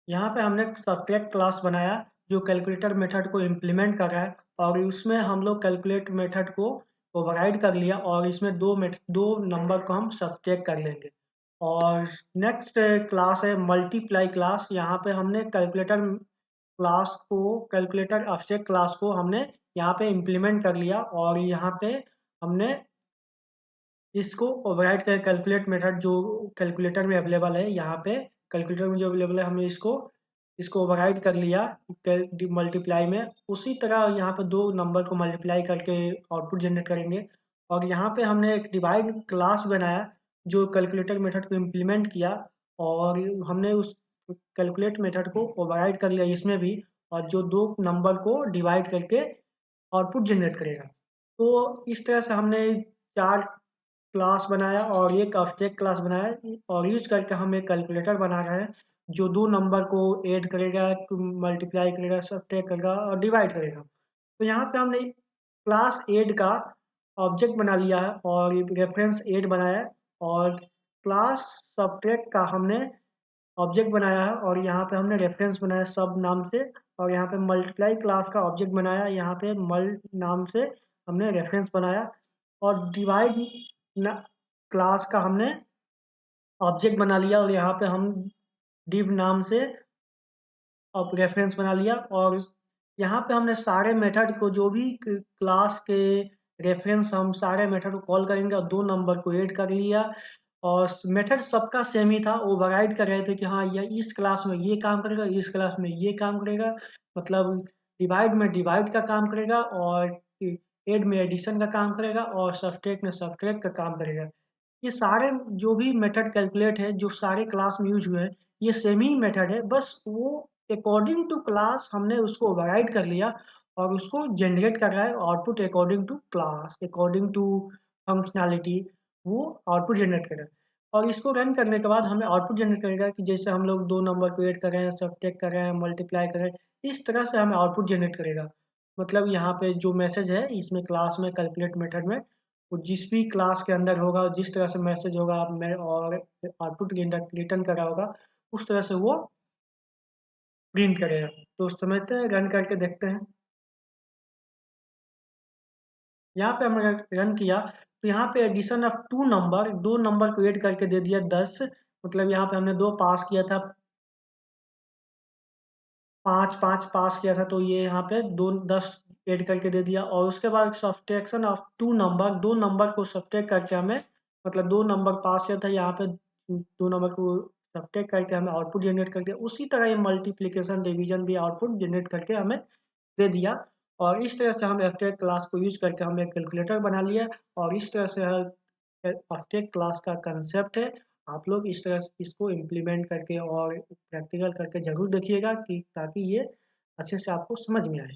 यहाँ पे हमने सब्ट्रैक्ट क्लास बनाया जो कैलकुलेटर मेथड को इम्प्लीमेंट कर रहा है, और उसमें हम लोग कैलकुलेट मेथड को ओवरराइड कर लिया और इसमें दो नंबर को हम सब्ट्रैक्ट कर लेंगे। और नेक्स्ट क्लास है मल्टीप्लाई क्लास। यहाँ पे हमने कैलकुलेटर ऑब्जेक्ट क्लास को हमने यहाँ पे इम्प्लीमेंट कर लिया, और यहाँ पे हमने इसको ओवरराइड कर कैलकुलेट मेथड जो कैलकुलेटर में अवेलेबल है, यहाँ पे कैलकुलेटर में जो अवेलेबल है, हमने इसको इसको ओवरराइड कर लिया मल्टीप्लाई में। उसी तरह यहाँ पे दो नंबर को मल्टीप्लाई करके आउटपुट जनरेट करेंगे। और यहाँ पे हमने एक डिवाइड क्लास बनाया जो कैलकुलेटर मेथड को इम्प्लीमेंट किया, और हमने उस कैलकुलेट मेथड को ओवरराइड कर लिया इसमें भी, और जो दो नंबर को डिवाइड करके आउटपुट जनरेट करेगा। तो इस तरह से हमने चार क्लास बनाया और एक ऑब्जेक्ट क्लास बनाया, और यूज करके हम एक कैलकुलेटर बना रहे हैं जो दो नंबर को ऐड करेगा, मल्टीप्लाई करेगा, सब्ट्रैक्ट करेगा और डिवाइड करेगा। तो यहाँ पे हमने क्लास ऐड का ऑब्जेक्ट बना लिया है और रेफरेंस ऐड बनाया है, और क्लास सब्ट्रैक्ट का हमने ऑब्जेक्ट बनाया है और यहाँ पे हमने रेफरेंस बनाया सब नाम से। और यहाँ पे मल्टीप्लाई क्लास का ऑब्जेक्ट बनाया, यहाँ पे मल नाम से हमने रेफरेंस बनाया। और डिवाइड क्लास का हमने ऑब्जेक्ट बना लिया और यहाँ पे हम div नाम से अब रेफरेंस बना लिया। और यहाँ पे हमने सारे मेथड को, जो भी क्लास के रेफरेंस, हम सारे मेथड को कॉल करेंगे और दो नंबर को ऐड कर लिया। और मेथड सबका सेम ही था, ओवरराइड कर रहे थे कि हाँ ये इस क्लास में ये काम करेगा, इस क्लास में ये काम करेगा। मतलब डिवाइड में डिवाइड का काम करेगा, और ऐड में एडिशन का काम करेगा, और सब्ट्रैक्ट में सब्ट्रैक्ट का काम करेगा। ये सारे जो भी मेथड कैलकुलेट है, जो सारे क्लास में यूज हुए हैं, ये सेम ही मेथड है, बस वो अकॉर्डिंग टू क्लास हमने उसको ओवरराइड कर लिया और उसको जनरेट कर रहा है output according to class, according to functionality, वो आउटपुट जनरेट करेगा। और इसको रन करने के बाद हमें आउटपुट जनरेट करेगा कि जैसे हम लोग दो नंबर को ऐड कर रहे हैं, सब्ट्रैक्ट कर रहे हैं, मल्टीप्लाई कर रहे हैं, इस तरह से हमें आउटपुट जनरेट करेगा। मतलब यहाँ पे जो मैसेज है इसमें क्लास में कैलकुलेट मेथड में, वो जिस भी क्लास के अंदर होगा, जिस तरह से मैसेज होगा मैं और आउटपुट रिटर्न कर रहा होगा, उस तरह से वो प्रिंट करेगा। तो समझते हैं, रन करके देखते हैं। यहाँ पे हमने रन किया तो यहाँ पे एडिशन ऑफ टू नंबर, दो नंबर को ऐड करके दे दिया 10। मतलब यहाँ पे हमने दो पास किया था, पाँच पाँच पास किया था, तो ये यहाँ पे दो 10 ऐड करके दे दिया। और उसके बाद सब्ट्रैक्शन ऑफ टू नंबर, दो नंबर को सब्ट्रैक्ट करके हमें, मतलब दो नंबर पास किया था, यहाँ पे दो नंबर को सब्ट्रैक्ट करके हमें आउटपुट जनरेट करके, उसी तरह ये मल्टीप्लिकेशन डिवीजन भी आउटपुट जनरेट करके हमें दे दिया। और इस तरह से हम एब्स्ट्रैक्ट क्लास को यूज करके हम एक कैलकुलेटर बना लिया। और इस तरह से एब्स्ट्रैक्ट क्लास का कंसेप्ट है। आप लोग इस तरह से इसको इम्प्लीमेंट करके और प्रैक्टिकल करके ज़रूर देखिएगा, कि ताकि ये अच्छे से आपको समझ में आए।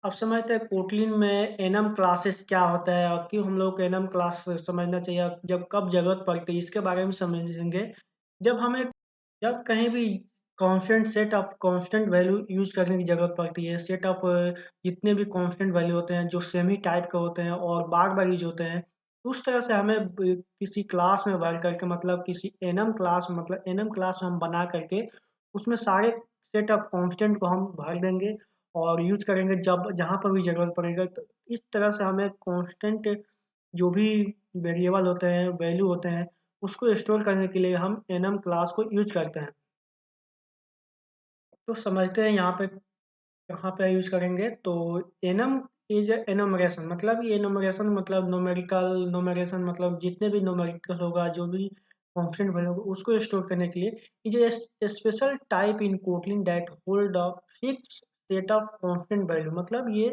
अब समझते हैं कोटलिन में एनम क्लासेस क्या होता है और क्यों हम लोग को एनम क्लास समझना चाहिए, जब कब ज़रूरत पड़ती है इसके बारे में समझेंगे। जब हमें जब कहीं भी constant set of constant value use करने की ज़रूरत पड़ती है। सेट ऑफ जितने भी कांस्टेंट वैल्यू होते हैं जो सेम ही टाइप के होते हैं और बार-बार यूज़ होते हैं, उस तरह से हमें किसी क्लास में भर करके मतलब किसी एनम क्लास मतलब एनम क्लास हम बना करके उसमें सारे सेट ऑफ कांस्टेंट को हम भर देंगे और यूज़ करेंगे जब जहाँ पर भी ज़रूरत पड़ेगा। तो इस तरह से हमें कांस्टेंट जो भी वेरिएबल होते हैं, वैल्यू होते हैं, उसको स्टोर करने के लिए हम एनम क्लास को यूज़ करते हैं। तो समझते हैं यहाँ पे कहाँ पे यूज़ करेंगे। तो एनम इज़ एनुमरेशन मतलब ये एनुमरेशन मतलब न्यूमेरिकल मतलब जितने भी न्यूमेरिकल होगा जो भी कांस्टेंट वैल्यू होगा उसको स्टोर करने के लिए is a special type in Kotlin that hold a fix set of constant value मतलब ये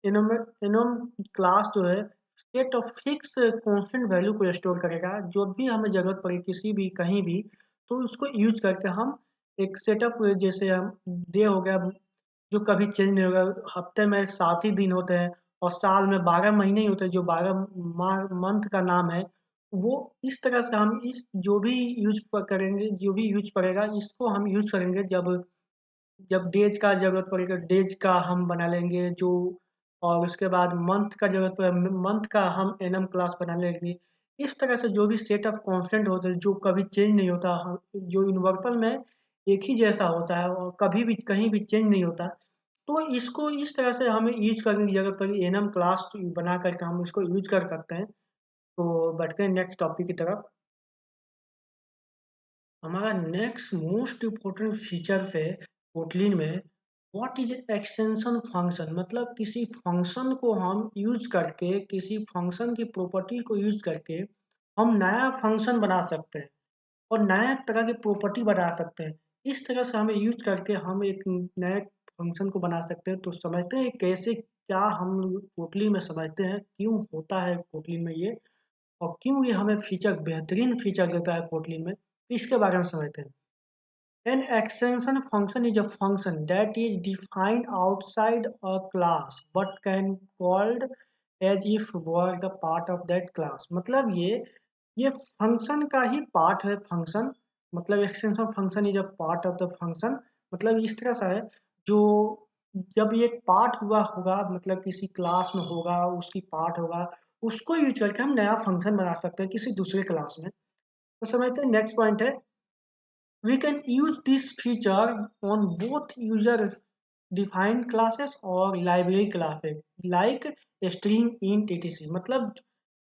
एनम क्लास जो है set of fix constant value को स्टोर करेगा। जो भी हमें ज़रूरत पड़े किसी भी कहीं भी तो उसको यूज़ करके हम एक सेटअप जैसे हम डे हो गया जो कभी चेंज नहीं होगा। हफ्ते में 7 ही दिन होते हैं और साल में 12 महीने ही होते हैं जो 12 मंथ का नाम है। वो इस तरह से हम इस जो भी यूज़ करेंगे जो भी यूज़ पड़ेगा इसको हम यूज़ करेंगे जब जब डेज का ज़रूरत पड़ेगा डेज का हम बना लेंगे जो और उसके बाद मंथ का ज़रूरत पड़े मंथ का हम एनम क्लास बना लेंगे। इस तरह से जो भी सेट ऑफ कांस्टेंट होते हैं जो कभी चेंज नहीं होता जो यूनिवर्सल में एक ही जैसा होता है और कभी भी कहीं भी चेंज नहीं होता। तो इसको इस तरह से हमें यूज़ करने की ज़रूरत पड़ी एनम क्लास बना करके हम इसको यूज़ कर सकते हैं। तो बढ़ते हैं नेक्स्ट टॉपिक की तरफ। हमारा नेक्स्ट मोस्ट इम्पोर्टेंट फीचर है कोटलिन में व्हाट इज एक्सटेंशन फंक्शन मतलब किसी फंक्शन को हम यूज करके किसी फंक्शन की प्रॉपर्टी को यूज करके हम नया फंक्शन बना सकते हैं और नया तरह की प्रॉपर्टी बना सकते हैं। इस तरह से हमें यूज करके हम एक नए फंक्शन को बना सकते हैं। तो समझते हैं कैसे क्या हम कोटलिन में समझते हैं क्यों होता है कोटलिन में ये और क्यों ये हमें फीचर बेहतरीन फीचर देता है कोटलिन में। इसके बारे में समझते हैं। An extension function is a function that is defined outside a class but can called as if were the part of that class। मतलब ये फंक्शन का ही पार्ट है फंक्शन मतलब extension function is a part of the function. मतलब इस तरह सा है जो जब ये पार्ट हुआ होगा मतलब किसी क्लास में होगा उसकी पार्ट होगा उसको यूज करके हम नया फंक्शन बना सकते हैं किसी दूसरे क्लास में। तो समझते हैं नेक्स्ट पॉइंट है we can use this feature on both user defined classes और library classes like string int etc। मतलब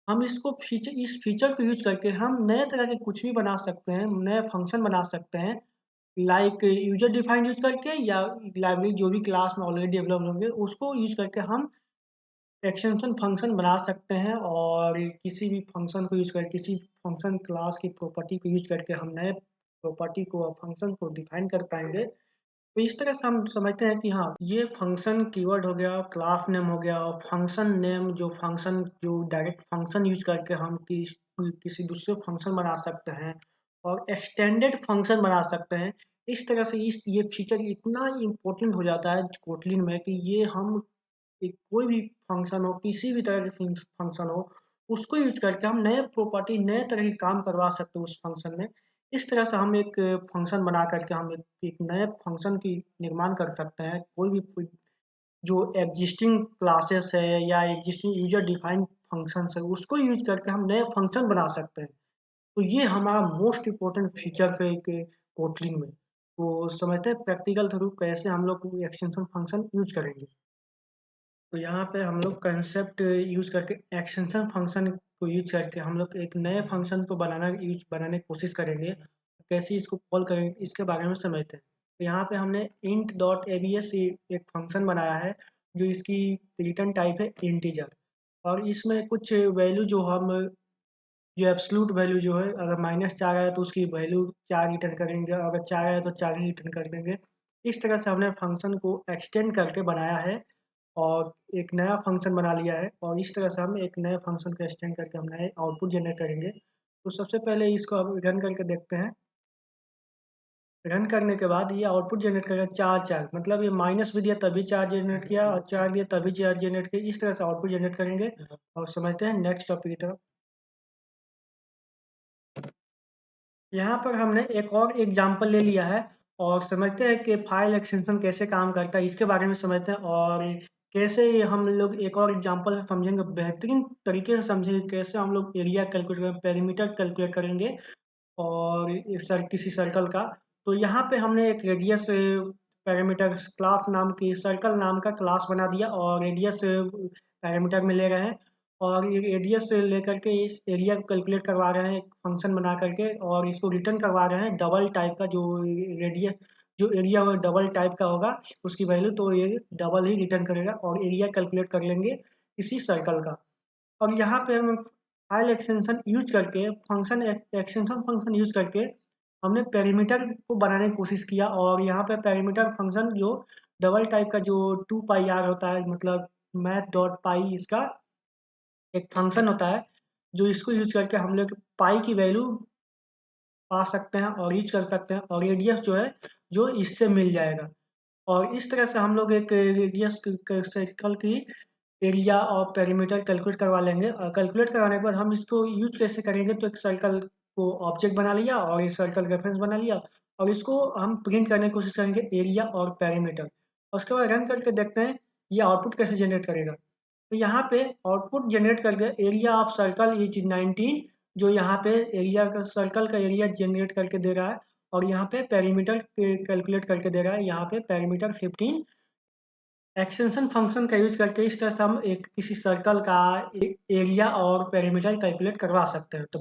हम इसको फीचर इस फीचर को यूज करके हम नए तरह के कुछ भी बना सकते हैं नए फंक्शन बना सकते हैं लाइक यूजर डिफाइंड यूज करके या लाइब्रेरी जो भी क्लास में ऑलरेडी डेवलप होंगे उसको यूज करके हम एक्सटेंशन फंक्शन बना सकते हैं और किसी भी फंक्शन को यूज करके किसी फंक्शन क्लास की प्रॉपर्टी को यूज करके हम नए प्रॉपर्टी को और फंक्शन को डिफाइन कर पाएंगे। तो इस तरह से हम समझते हैं कि हाँ ये फंक्शन कीवर्ड हो गया क्लास नेम हो गया और फंक्शन नेम जो फंक्शन जो डायरेक्ट फंक्शन यूज करके हम किसी दूसरे फंक्शन बना सकते हैं और एक्सटेंडेड फंक्शन बना सकते हैं। इस तरह से इस ये फीचर इतना इम्पोर्टेंट हो जाता है कोटलिन में कि ये हम एक कोई भी फंक्शन हो किसी भी तरह के फंक्शन हो उसको यूज करके हम नए प्रॉपर्टी नए तरह के काम करवा सकते हैं उस फंक्शन में। इस तरह से हम एक फंक्शन बना करके हम एक नए फंक्शन की निर्माण कर सकते हैं। कोई भी जो एग्जिस्टिंग क्लासेस है या एग्जिस्टिंग यूजर डिफाइंड फंक्शंस है उसको यूज करके हम नए फंक्शन बना सकते हैं। तो ये हमारा मोस्ट इम्पोर्टेंट फीचर है एक कोटलिन में। तो समझते हैं प्रैक्टिकल थ्रू कैसे हम लोग एक्सटेंशन फंक्शन यूज करेंगे। तो यहाँ पे हम लोग कंसेप्ट यूज करके एक्सटेंशन फंक्शन को यूज करके हम लोग एक नए फंक्शन को बनाने की कोशिश करेंगे। कैसे इसको कॉल करेंगे इसके बारे में समझते हैं। तो यहाँ पे हमने int डॉट abs एक फंक्शन बनाया है जो इसकी रिटर्न टाइप है इंटीजर और इसमें कुछ वैल्यू जो एब्सलूट वैल्यू जो है अगर -4 आया तो उसकी वैल्यू 4 रिटर्न करेंगे अगर 4 आया तो 4 ही रिटर्न कर देंगे। इस तरह से हमने फंक्शन को एक्सटेंड करके बनाया है और एक नया फंक्शन बना लिया है और इस तरह से हम एक नए फंक्शन को एक्सटेंड करके हम नए आउटपुट जनरेट करेंगे। तो सबसे पहले इसको अब रन करके देखते हैं। रन करने के बाद ये आउटपुट जनरेट करेगा 4 मतलब ये माइनस भी दिया तभी 4 जनरेट किया और 4 दिया तभी 4 जनरेट किया। इस तरह से आउटपुट जनरेट करेंगे और समझते हैं नेक्स्ट टॉपिक की तरफ। यहाँ पर हमने एक और एग्जाम्पल ले लिया है और समझते हैं कि फाइल एक्सटेंशन कैसे काम करता है, इसके बारे में समझते हैं और कैसे ये हम लोग एक और एग्जांपल समझेंगे, बेहतरीन तरीके से समझेंगे कैसे हम लोग एरिया कैलकुलेट करेंगे, पेरीमीटर कैलकुलेट करेंगे और किसी सर्कल का। तो यहाँ पे हमने एक रेडियस पैरामीटर क्लास नाम की सर्कल नाम का क्लास बना दिया और रेडियस पैरामीटर में ले रहे हैं और ये रेडियस से लेकर के इस एरिया को कैलकुलेट करवा रहे हैं एक फंक्शन बना करके और इसको रिटर्न करवा रहे हैं डबल टाइप का जो रेडियस जो एरिया होगा डबल टाइप का होगा उसकी वैल्यू, तो ये डबल ही रिटर्न करेगा और एरिया कैलकुलेट कर लेंगे इसी सर्कल का। और यहाँ पे हम फाइल एक्सटेंशन यूज करके एक्सटेंशन फंक्शन यूज करके हमने पेरीमीटर को बनाने की कोशिश किया और यहाँ पे पेरीमीटर फंक्शन जो डबल टाइप का जो 2 पाई आर होता है, मतलब मैथ डॉट पाई इसका एक फंक्शन होता है जो इसको यूज करके हम लोग पाई की वैल्यू पा सकते हैं और रीच कर सकते हैं और रेडियस जो है जो इससे मिल जाएगा। और इस तरह से हम लोग एक रेडियस सर्कल की एरिया और पेरीमीटर कैलकुलेट करवा लेंगे और कैलकुलेट करवाने के बाद हम इसको यूज कैसे करेंगे, तो एक सर्कल को ऑब्जेक्ट बना लिया और एक सर्कल रेफरेंस बना लिया और इसको हम प्रिंट करने की कोशिश करेंगे एरिया और पेरीमीटर और उसके बाद रन करके देखते हैं ये आउटपुट कैसे जनरेट करेगा। तो यहाँ पे आउटपुट जनरेट करके एरिया ऑफ सर्कल इज 19, जो यहाँ पे एरिया का सर्कल का एरिया जनरेट करके दे रहा है और यहाँ पे पेरीमीटर कैलकुलेट करके दे रहा है, यहाँ पे पेरीमीटर 15। एक्सटेंशन फंक्शन का यूज करके इस तरह से हम एक किसी सर्कल का एरिया और पेरीमीटर कैलकुलेट करवा सकते हैं। तो